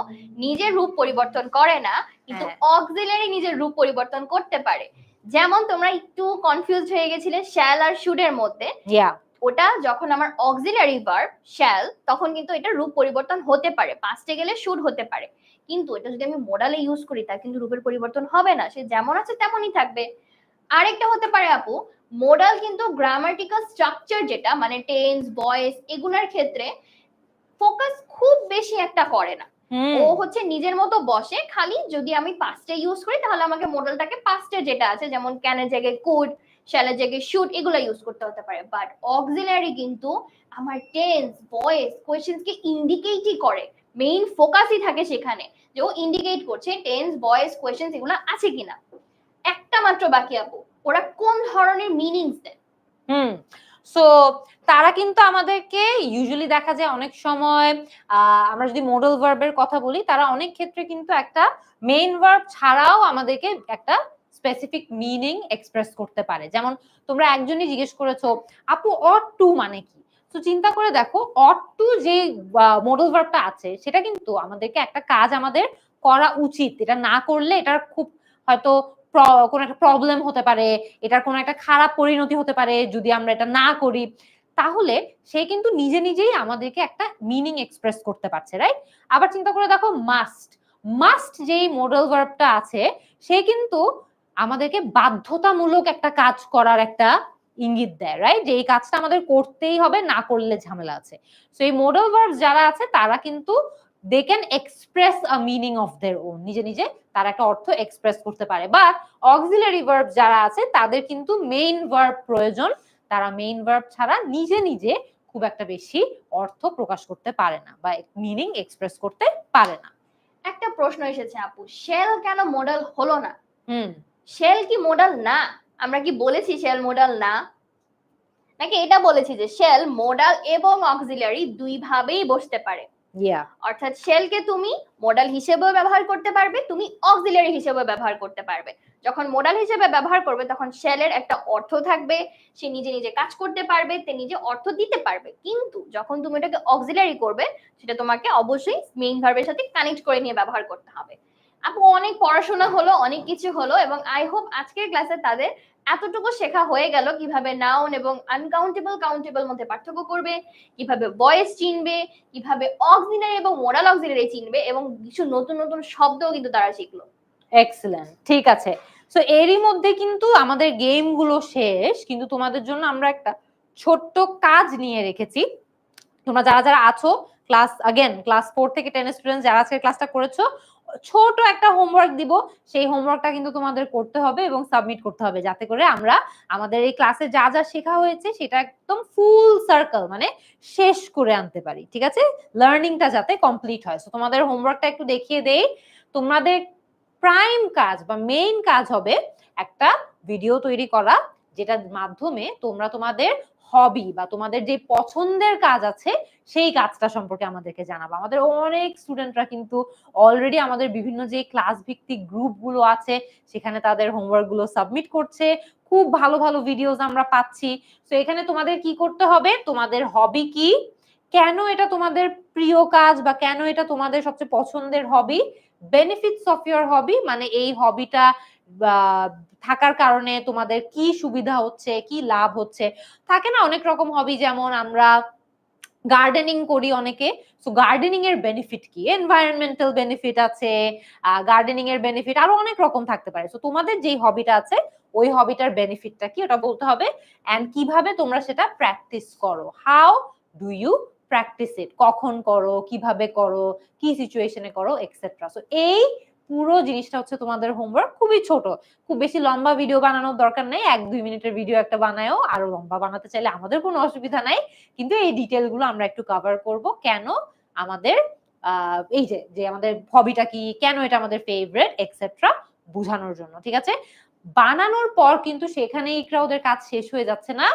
নিজের রূপ পরিবর্তন করে না, কিন্তু অক্সিলারি নিজের রূপ পরিবর্তন করতে পারে। যেমন তোমরা একটু কনফিউজড হয়ে গেছিলে শ্যাল আর শুড এর মধ্যে। ওটা যখন আমার অক্সিলারি ভার্ব শ্যাল, তখন কিন্তু এটা রূপ পরিবর্তন হতে পারে, পাস্টে গেলে শুড হতে পারে। কিন্তু এটা যদি আমি মোডালে ইউজ করি তার কিন্তু রূপের পরিবর্তন হবে না, সে যেমন আছে তেমনই থাকবে। আরেকটা হতে পারে আপু, মোডাল কিন্তু গ্রামাটিক্যাল স্ট্রাকচার যেটা মানে টেন্স, ভয়েস, এগুলোর ক্ষেত্রে ফোকাস খুব বেশি একটা করে না। ও হচ্ছে নিজের মতো বসে, খালি যদি আমি পাস্টে ইউজ করি তাহলে আমাকে মোডালটাকে পাস্টে যেটা আছে যেমন ক্যানের জায়গায় কুড, শ্যালের জায়গায় শুড, এগুলো ইউজ করতে হতে পারে। বাট অক্সিলারি কিন্তু আমার টেন্স, ভয়েস, কোয়েশ্চেন্স কে ইন্ডিকেটই করে, মেইন ফোকাসই থাকে সেখানে যে ও ইন্ডিকেট করছে টেন্স, ভয়েস, কোয়েশ্চেন্স এগুলো আছে কিনা। একটা মাত্র বাকি আপু, ওরা কোন ধরনের মিনিংস দেয়। সো তারা কিন্তু আমাদেরকে ইউজুয়ালি দেখা যায় অনেক সময় আমরা যদি মোডাল ভার্বের কথা বলি, তারা অনেক ক্ষেত্রে কিন্তু একটা মেইন ভার্ব ছাড়াও আমাদেরকে একটা স্পেসিফিক মিনিং এক্সপ্রেস করতে পারে। যেমন তোমরা একজনই জিজ্ঞেস করেছো আপু অট টু মানে কি। তো চিন্তা করে দেখো, অট টু যে মোডাল ভার্বটা আছে সেটা কিন্তু আমাদেরকে একটা কাজ আমাদের করা উচিত, এটা না করলে এটার খুব হয়তো কোনো একটা প্রবলেম হতে পারে, এটার কোনো একটা খারাপ পরিণতি হতে পারে যদি আমরা এটা না করি। তাহলে সে কিন্তু নিজে নিজেই আমাদেরকে একটা মিনিং এক্সপ্রেস করতে পারছে, রাইট? আবার চিন্তা করে দেখো মাস্ট, মাস্ট যেই মোডাল ভার্বটা আছে সে কিন্তু আমাদেরকে বাধ্যতামূলক একটা কাজ করার একটা ইঙ্গিত দেয়, রাইট? যে এই কাজটা আমাদের করতেই হবে, না করলে ঝামেলা আছে। সো এই মোডাল ভার্ব যারা আছে তারা কিন্তু they can express a meaning of their own, নিজে নিজে তারা একটা অর্থ এক্সপ্রেস করতে পারে। বাট অক্সিলারি ভার্ব যারা আছে তাদের কিন্তু মেইন ভার্ব প্রয়োজন, তারা মেইন ভার্ব ছাড়া নিজে নিজে খুব একটা বেশি অর্থ প্রকাশ করতে পারে না বা মিনিং এক্সপ্রেস করতে পারে না। একটা প্রশ্ন এসেছে আপু, শেল কেন মডেল হলো না? শেল কি মডেল না? আমরা কি বলেছি শেল মডেল না, নাকি এটা বলেছি যে শেল মডাল এবং অক্সিলারি দুই ভাবেই বসতে পারে? অর্থাৎ শেলকে তুমি মডাল হিসেবেও ব্যবহার করতে পারবে, তুমি অক্সিলারি হিসেবেও ব্যবহার করতে পারবে। যখন মডাল হিসেবে ব্যবহার করবে তখন শেলের একটা অর্থ থাকবে, সে নিজে নিজে কাজ করতে পারবে, তে নিজে অর্থ দিতে পারবে। কিন্তু যখন তুমি এটাকে অক্সিলারি করবে সেটা তোমাকে অবশ্যই মেইন ভার্বের সাথে কানেক্ট করে নিয়ে ব্যবহার করতে হবে। আপু অনেক পড়াশোনা হলো, অনেক কিছু হলো, এবং আই হোপ আজকের ক্লাসে তাদের এতটুকু শেখা হয়ে গেল কিভাবে নাউন এবং আনকাউন্টেবল কাউন্টেবল মধ্যে পার্থক্য করবে, কিভাবে ভয়েস চিনবে, কিভাবে অক্সিলারি এবং মোডাল অক্সিলারি চিনবে, এবং কিছু নতুন নতুন শব্দও কিন্তু তারা শিখলো। এক্সেলেন্ট, ঠিক আছে। সো এরই মধ্যে কিন্তু আমাদের গেম গুলো শেষ, কিন্তু তোমাদের জন্য আমরা একটা ছোট্ট কাজ নিয়ে রেখেছি। তোমরা যারা যারা আছো ক্লাস 4 থেকে 10 স্টুডেন্ট যারা আজকে ক্লাসটা করেছো, ছোট একটা হোমওয়ার্ক দিব, সেই হোমওয়ার্কটা কিন্তু তোমাদের করতে হবে এবং সাবমিট করতে হবে, যাতে করে আমরা আমাদের এই ক্লাসে যা যা শেখা হয়েছে সেটা একদম ফুল সার্কেল মানে শেষ করে আনতে পারি। ঠিক আছে, লার্নিংটা যাতে কমপ্লিট হয়। সো তোমাদের হোমওয়ার্কটা একটু দেখিয়ে দেই। তোমাদের প্রাইম কাজ বা মেইন কাজ হবে একটা ভিডিও তৈরি করা, যেটার মাধ্যমে তোমরা তোমাদের হবি বা তোমাদের যে পছন্দের কাজ আছে সেই কাজটা সম্পর্কে আমাদেরকে জানাবো। আমাদের অনেক স্টুডেন্টরা কিন্তু অলরেডি আমাদের বিভিন্ন যে ক্লাস ভিত্তিক গ্রুপ গুলো আছে সেখানে তাদের হোমওয়ার্ক গুলো সাবমিট করছে, খুব ভালো ভালো ভিডিওস আমরা পাচ্ছি। তো এখানে তোমাদের কি করতে হবে, তোমাদের হবি কি, কেন এটা তোমাদের প্রিয় কাজ বা কেন এটা তোমাদের সবচেয়ে পছন্দের হবি, বেনিফিটস অফ ইওর হবি, মানে এই হবিটা থাকার কারণে তোমাদের কি সুবিধা হচ্ছে, কি লাভ হচ্ছে। থাকে না অনেক রকম হবি, যেমন আমরা গার্ডেনিং করি অনেকে, সো গার্ডেনিং এর বেনিফিট কি, এনভায়রনমেন্টাল বেনিফিট আছে, গার্ডেনিং এর বেনিফিট আরো অনেক রকম থাকতে পারে। সো তোমাদের যেই হবিটা আছে ওই হবিটার বেনিফিটটা কি ওটা বলতে হবে, এন্ড কিভাবে তোমরা সেটা প্র্যাকটিস করো, হাউ ডু ইউ প্র্যাকটিস ইট, কখন করো, কিভাবে করো, কি সিচুয়েশনে করো, এক্সেট্রা। সো এই পুরো জিনিসটা হচ্ছে তোমাদের হোমওয়ার্ক, খুবই ছোট, খুব বেশি লম্বা ভিডিও বানানোর দরকার নেই, 1-2 মিনিটের ভিডিও একটা বানায়ও, আরো লম্বা বানাতে চাইলে আমাদের কোনো অসুবিধা নাই, কিন্তু এই ডিটেল গুলো আমরা একটু কভার করব, কেন আমাদের এই যে আমাদের হবিটা কি, কেন এটা আমাদের ফেভারিট এক্সেট্রা বোঝানোর জন্য। ঠিক আছে, বানানোর পর কিন্তু সেখানেই ওদের কাজ শেষ হয়ে যাচ্ছে না,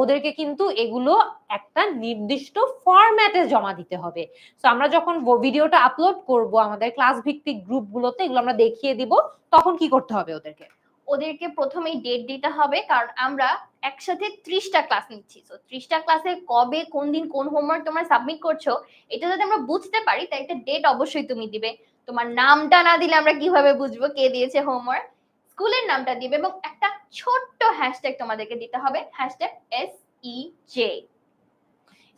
ওদেরকে কিন্তু এগুলো একটা নির্দিষ্ট ফরম্যাটে জমা দিতে হবে। তো আমরা যখন ভিডিওটা আপলোড করব আমাদের ক্লাস ভিত্তিক গ্রুপগুলোতে, এগুলো আমরা দেখিয়ে দিব, তখন কি করতে হবে ওদেরকে, ওদেরকে প্রথমেই ডেট দিতে হবে, কারণ আমরা একসাথে 30টা ক্লাস নিচ্ছি। তো 30টা ক্লাসে কবে কোন দিন কোন হোমওয়ার্ক তোমরা সাবমিট করছো এটা যদি আমরা বুঝতে পারি, তাই একটা ডেট অবশ্যই তুমি দিবে। তোমার নামটা না দিলে আমরা কিভাবে বুঝবো কে দিয়েছে হোমওয়ার্ক? স্কুলের নামটা দিবে এবং একটা ছোট্ট হ্যাশট্যাগ তোমাদেরকে দিতে হবে, হ্যাশট্যাগ SEJ,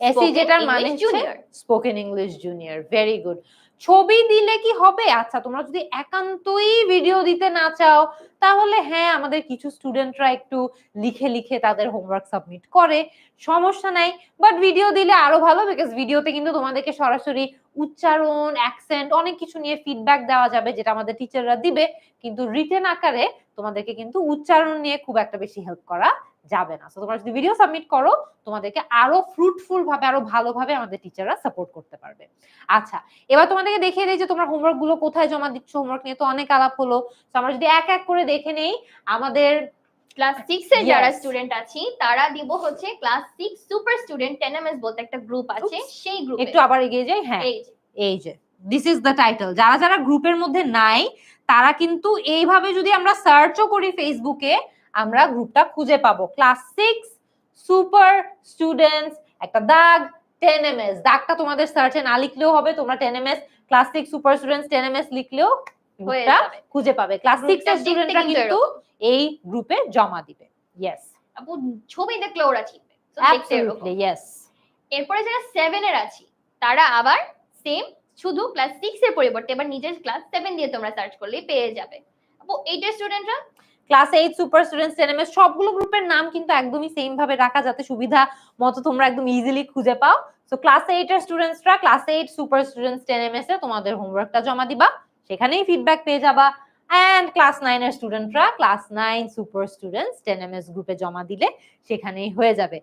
এসি যেটার মানে junior, spoken English junior. Very good. ছবি দিলে কি হবে? আচ্ছা, তোমরা যদি একান্তই ভিডিও দিতে না চাও তাহলে হ্যাঁ, আমাদের কিছু স্টুডেন্টরা একটু লিখে লিখে তাদের হোমওয়ার্ক সাবমিট করে, সমস্যা নাই, বাট ভিডিও দিলে আরো ভালো, বিকজ ভিডিওতে কিন্তু তোমাদেরকে সরাসরি উচ্চারণ, অ্যাকসেন্ট অনেক কিছু নিয়ে ফিডব্যাক দেওয়া যাবে, যেটা আমাদের টিচাররা দিবে, কিন্তু রিটেন আকারে তোমাদেরকে কিন্তু উচ্চারণ নিয়ে খুব একটা বেশি হেল্প করা যাবে না। তো তোমরা যদি ভিডিও সাবমিট করো তোমাদেরকে আরো ফ্রুটফুল ভাবে, আরো ভালোভাবে আমাদের টিচাররা সাপোর্ট করতে পারবে। আচ্ছা, এবার তোমাদেরকে দেখিয়ে দেই যে তোমরা হোমওয়ার্ক গুলো কোথায় জমা দিচ্ছ। হোমওয়ার্ক নিয়ে তো অনেক আলাপ হলো, তো আমরা যদি এক এক করে দেখে নেই, আমাদের ক্লাস 6 এর যারা স্টুডেন্ট আছি তারা দিব হচ্ছে ক্লাস 6 সুপার স্টুডেন্ট 10ms বলতে একটা গ্রুপ আছে, সেই গ্রুপে একটু আবার এগিয়ে যাই। হ্যাঁ, এই যে দিস ইজ দ্য টাইটেল। যারা যারা গ্রুপের মধ্যে নাই তারা কিন্তু এইভাবে যদি আমরা সার্চও করি ফেসবুকে, আমরা গ্রুপটা খুঁজে পাবো, ক্লাস 6 সুপার স্টুডেন্টস, একটা দাগ 10ms, দাগটা তোমাদের সার্চে না লিখলেও হবে, তোমরা 10ms class 6 super students 10ms লিখলেও গ্রুপটা খুঁজে পাবে। ক্লাস 6 এর স্টুডেন্টরা কিন্তু এই গ্রুপে জমা দিবে। ইয়েস আপু, ছবি দেখলে ওরা চিনবে, তো দেখতে এরকম। ইয়েস। এরপরে যারা 7 এর আছি তারা আবার সেম, শুধু ক্লাস 6 এর পরিবর্তে এবার নিজের ক্লাস 7 দিয়ে তোমরা সার্চ করলেই পেয়ে যাবে। আপু, 8 এর স্টুডেন্টরা ক্লাস 8 সুপার স্টুডেন্টস 10ms, সবগুলো গ্রুপের নাম কিন্তু একদমই সেম ভাবে রাখা, যাতে সুবিধা মতো তোমরা একদম ইজিলি খুঁজে পাও। সো ক্লাস 8 এর স্টুডেন্টসরা ক্লাস 8 সুপার স্টুডেন্টস 10ms এ তোমাদের হোমওয়ার্কটা জমা দিবা, সেখানেই ফিডব্যাক পেয়ে যাবা। এন্ড ক্লাস 9 এর স্টুডেন্টরা ক্লাস 9 সুপার স্টুডেন্টস 10ms গ্রুপে জমা দিলে সেখানেই হয়ে যাবে।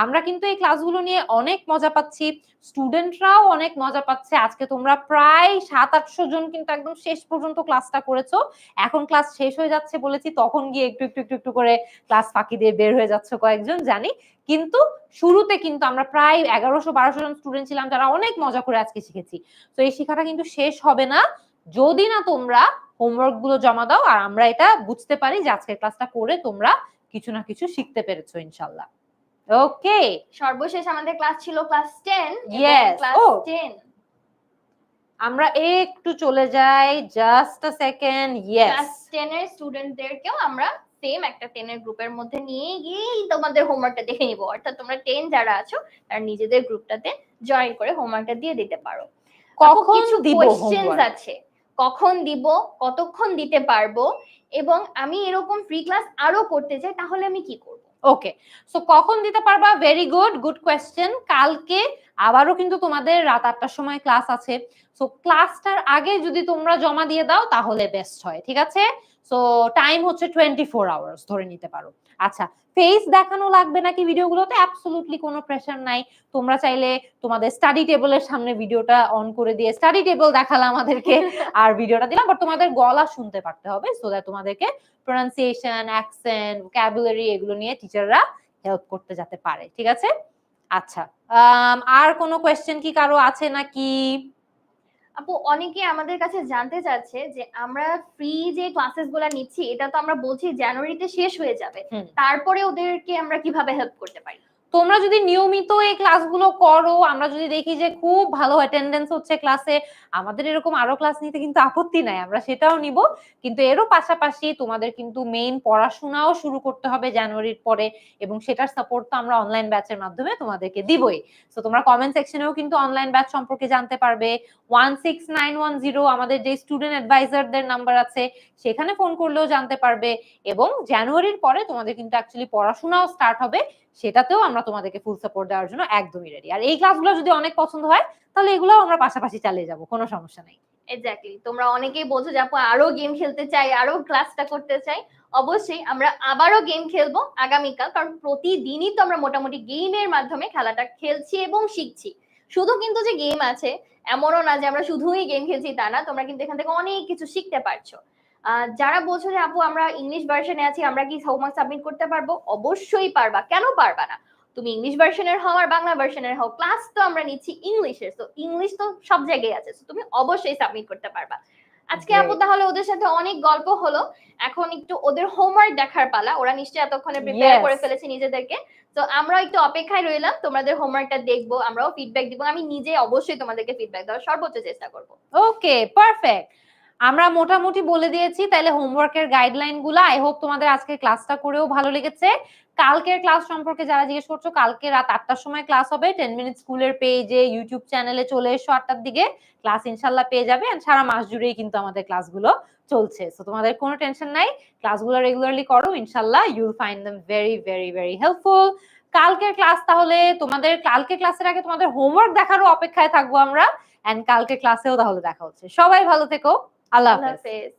আমরা কিন্তু এই ক্লাসগুলো নিয়ে অনেক মজা পাচ্ছি, স্টুডেন্টরাও অনেক মজা পাচ্ছে। আজকে তোমরা প্রায় 700-800 জন কিন্তু একদম শেষ পর্যন্ত ক্লাসটা করেছো। এখন ক্লাস শেষ হয়ে যাচ্ছে বলেছি, তখন গিয়ে একটু একটু একটু একটু করে ক্লাস ফাঁকি দিয়ে বের হয়ে যাচ্ছে কয়েকজন, জানি, কিন্তু শুরুতে কিন্তু আমরা প্রায় 1100-1200 জন স্টুডেন্ট ছিলাম যারা অনেক মজা করে আজকে শিখেছি। তো এই শিক্ষাটা কিন্তু শেষ হবে না যদি না তোমরা হোমওয়ার্ক গুলো জমা দাও, আর আমরা এটা বুঝতে পারি যে আজকের ক্লাসটা করে তোমরা কিছু না কিছু শিখতে পেরেছো ইনশাআল্লাহ। ওকে, সর্বশেষ আমাদের ক্লাস ছিল ক্লাস 10। ক্লাস 10 আমরা একটু চলে যাই, জাস্ট আ সেকেন্ড। ক্লাস 10 এর স্টুডেন্টদেরকেও আমরা সেম একটা 10 এর গ্রুপের মধ্যে নিয়ে গিয়েই তোমাদের হোমওয়ার্কটা দেখে নিব, অর্থাৎ তোমরা 10 যারা আছো তারা নিজেদের গ্রুপটাতে জয়েন করে হোমওয়ার্কটা দিয়ে দিতে পারো। কখন দিব কোশ্চেনস আছে, কখন দিব, কতক্ষণ দিতে পারবো, এবং আমি এরকম ফ্রি ক্লাস আরো করতে চাই, তাহলে আমি কি করব? ওকে, সো কখন দিতে পারবা? Very good, good question. কালকে আবারও কিন্তু তোমাদের রাত 8টার সময় ক্লাস আছে। সো ক্লাসটার আগে যদি তোমরা জমা দিয়ে দাও তাহলে বেস্ট হয়, ঠিক আছে? সো টাইম হচ্ছে 24 আওয়ার্স ধরে নিতে পারো। আচ্ছা, ফেস দেখানো লাগবে নাকি ভিডিওগুলোতে? অ্যাবসলিউটলি কোনো প্রেশার নাই। তোমরা চাইলে তোমাদের স্টাডি টেবিলের সামনে ভিডিওটা অন করে দিয়ে স্টাডি টেবিল দেখালা আমাদেরকে আর ভিডিওটা দিলাম, বাট তোমাদের গলা শুনতে পারতে হবে সো দ্যাট তোমাদেরকে প্রোনাউন্সিয়েশন, অ্যাকসেন্ট, ভোকাবুলারি এগুলো নিয়ে টিচাররা হেল্প করতে যেতে পারে, ঠিক আছে? আচ্ছা, আর কোনো কোয়েশ্চেন কি কারো আছে নাকি? আপু অনেকে আমাদের কাছে জানতে চাচ্ছে যে আমরা ফ্রি যে ক্লাসেস গুলা নিচ্ছি এটা তো আমরা বলছি জানুয়ারিতে শেষ হয়ে যাবে, তারপরে ওদেরকে আমরা কিভাবে হেল্প করতে পারি? তোমরা যদি নিয়মিত এই ক্লাসগুলো করো, আমরা যদি দেখি যে খুব ভালো অ্যাটেন্ডেন্স হচ্ছে ক্লাসে, আমাদের এরকম আরো ক্লাস নিতে কিন্তু আপত্তি নাই, আমরা সেটাও নিব। কিন্তু এরও পাশাপাশি তোমাদের কিন্তু মেইন পড়াশোনাও শুরু করতে হবে জানুয়ারির পরে, এবং সেটার সাপোর্ট তো আমরা অনলাইন ব্যাচের মাধ্যমে তোমাদেরকে দিবই। তো তোমরা কমেন্ট সেকশনেও কিন্তু অনলাইন ব্যাচ সম্পর্কে জানতে পারবে। 16910 আমাদের যে স্টুডেন্ট অ্যাডভাইজারদের নাম্বার আছে, সেখানে ফোন করলেও জানতে পারবে। এবং জানুয়ারির পরে তোমাদের কিন্তু অ্যাকচুয়ালি পড়াশোনাও স্টার্ট হবে, সেটাতেও আমরা তোমাদেরকে ফুল সাপোর্ট দেওয়ার জন্য একদমই রেডি। আর এই ক্লাসগুলো যদি অনেক পছন্দ হয় তাহলে এগুলোও আমরা পাশাপাশি চালিয়ে যাব, কোনো সমস্যা নাই। এক্স্যাক্টলি, তোমরা অনেকেই বলছো যে আপু আরো গেম খেলতে চাই, আরো ক্লাসটা করতে চাই। অবশ্যই আমরা আবারও গেম খেলবো আগামীকাল, কারণ প্রতিদিনই তো আমরা মোটামুটি গেমের মাধ্যমে খেলাটা খেলছি এবং শিখছি। শুধু কিন্তু যে গেম আছে এমনও না যে আমরা শুধুই গেম খেলছি তা না, তোমরা কিন্তু এখান থেকে অনেক কিছু শিখতে পারছো। যারা বলছো যে আপু আমরা ইংলিশ ভার্সনে আছি, আমরা কি হোমওয়ার্ক সাবমিট করতে পারবো? অবশ্যই পারবা, কেন পারবা না? তুমি ইংলিশ ভার্সনের হও আর বাংলা ভার্সনের হও, ক্লাস তো আমরা নিচ্ছি ইংলিশের, তো ইংলিশ তো সব জায়গায় আছে, তুমি অবশ্যই সাবমিট করতে পারবা। আজকে আপু তাহলে ওদের সাথে অনেক গল্প হলো, এখন একটু ওদের হোমওয়ার্ক দেখার পালা। ওরা নিশ্চয়ই এতক্ষণে প্রিপেয়ার করে ফেলেছে নিজেদেরকে, তো আমরা একটু অপেক্ষায় রইলাম, তোমাদের হোমওয়ার্কটা দেখবো, আমরাও ফিডব্যাক দিব। আমি নিজে অবশ্যই তোমাদেরকে ফিডব্যাক দেওয়ার সর্বোচ্চ চেষ্টা করব। ওকে, পারফেক্ট। আমরা মোটামুটি বলে দিয়েছি তাইলে হোমওয়ার্কের গাইডলাইন গুলা। আই হোপ তোমাদের আজকে ক্লাসটা করেও ভালো লেগেছে। কালকের ক্লাস সম্পর্কে যারা জিজ্ঞেস করছো, কালকে রাত 8টার সময় ক্লাস হবে। 10 মিনিট স্কুলের পেজে, ইউটিউব চ্যানেলে চলে এসো 8টার দিকে, ক্লাস ইনশাল্লাহ পেয়ে যাবে। এন্ড সারা মাস জুড়েই কিন্তু আমাদের ক্লাসগুলো চলছে, সো তোমাদের কোনো টেনশন নাই। ক্লাসগুলো রেগুলারলি করো, ইনশাল্লাহ you will find them very very very helpful. কালকের ক্লাস তাহলে তোমাদের, কালকে ক্লাসের আগে তোমাদের হোমওয়ার্ক দেখারও অপেক্ষায় থাকবো আমরা। এন্ড কালকে ক্লাসেও তাহলে দেখা হচ্ছে। সবাই ভালো থেকো, আল্লাহ হাফেজ।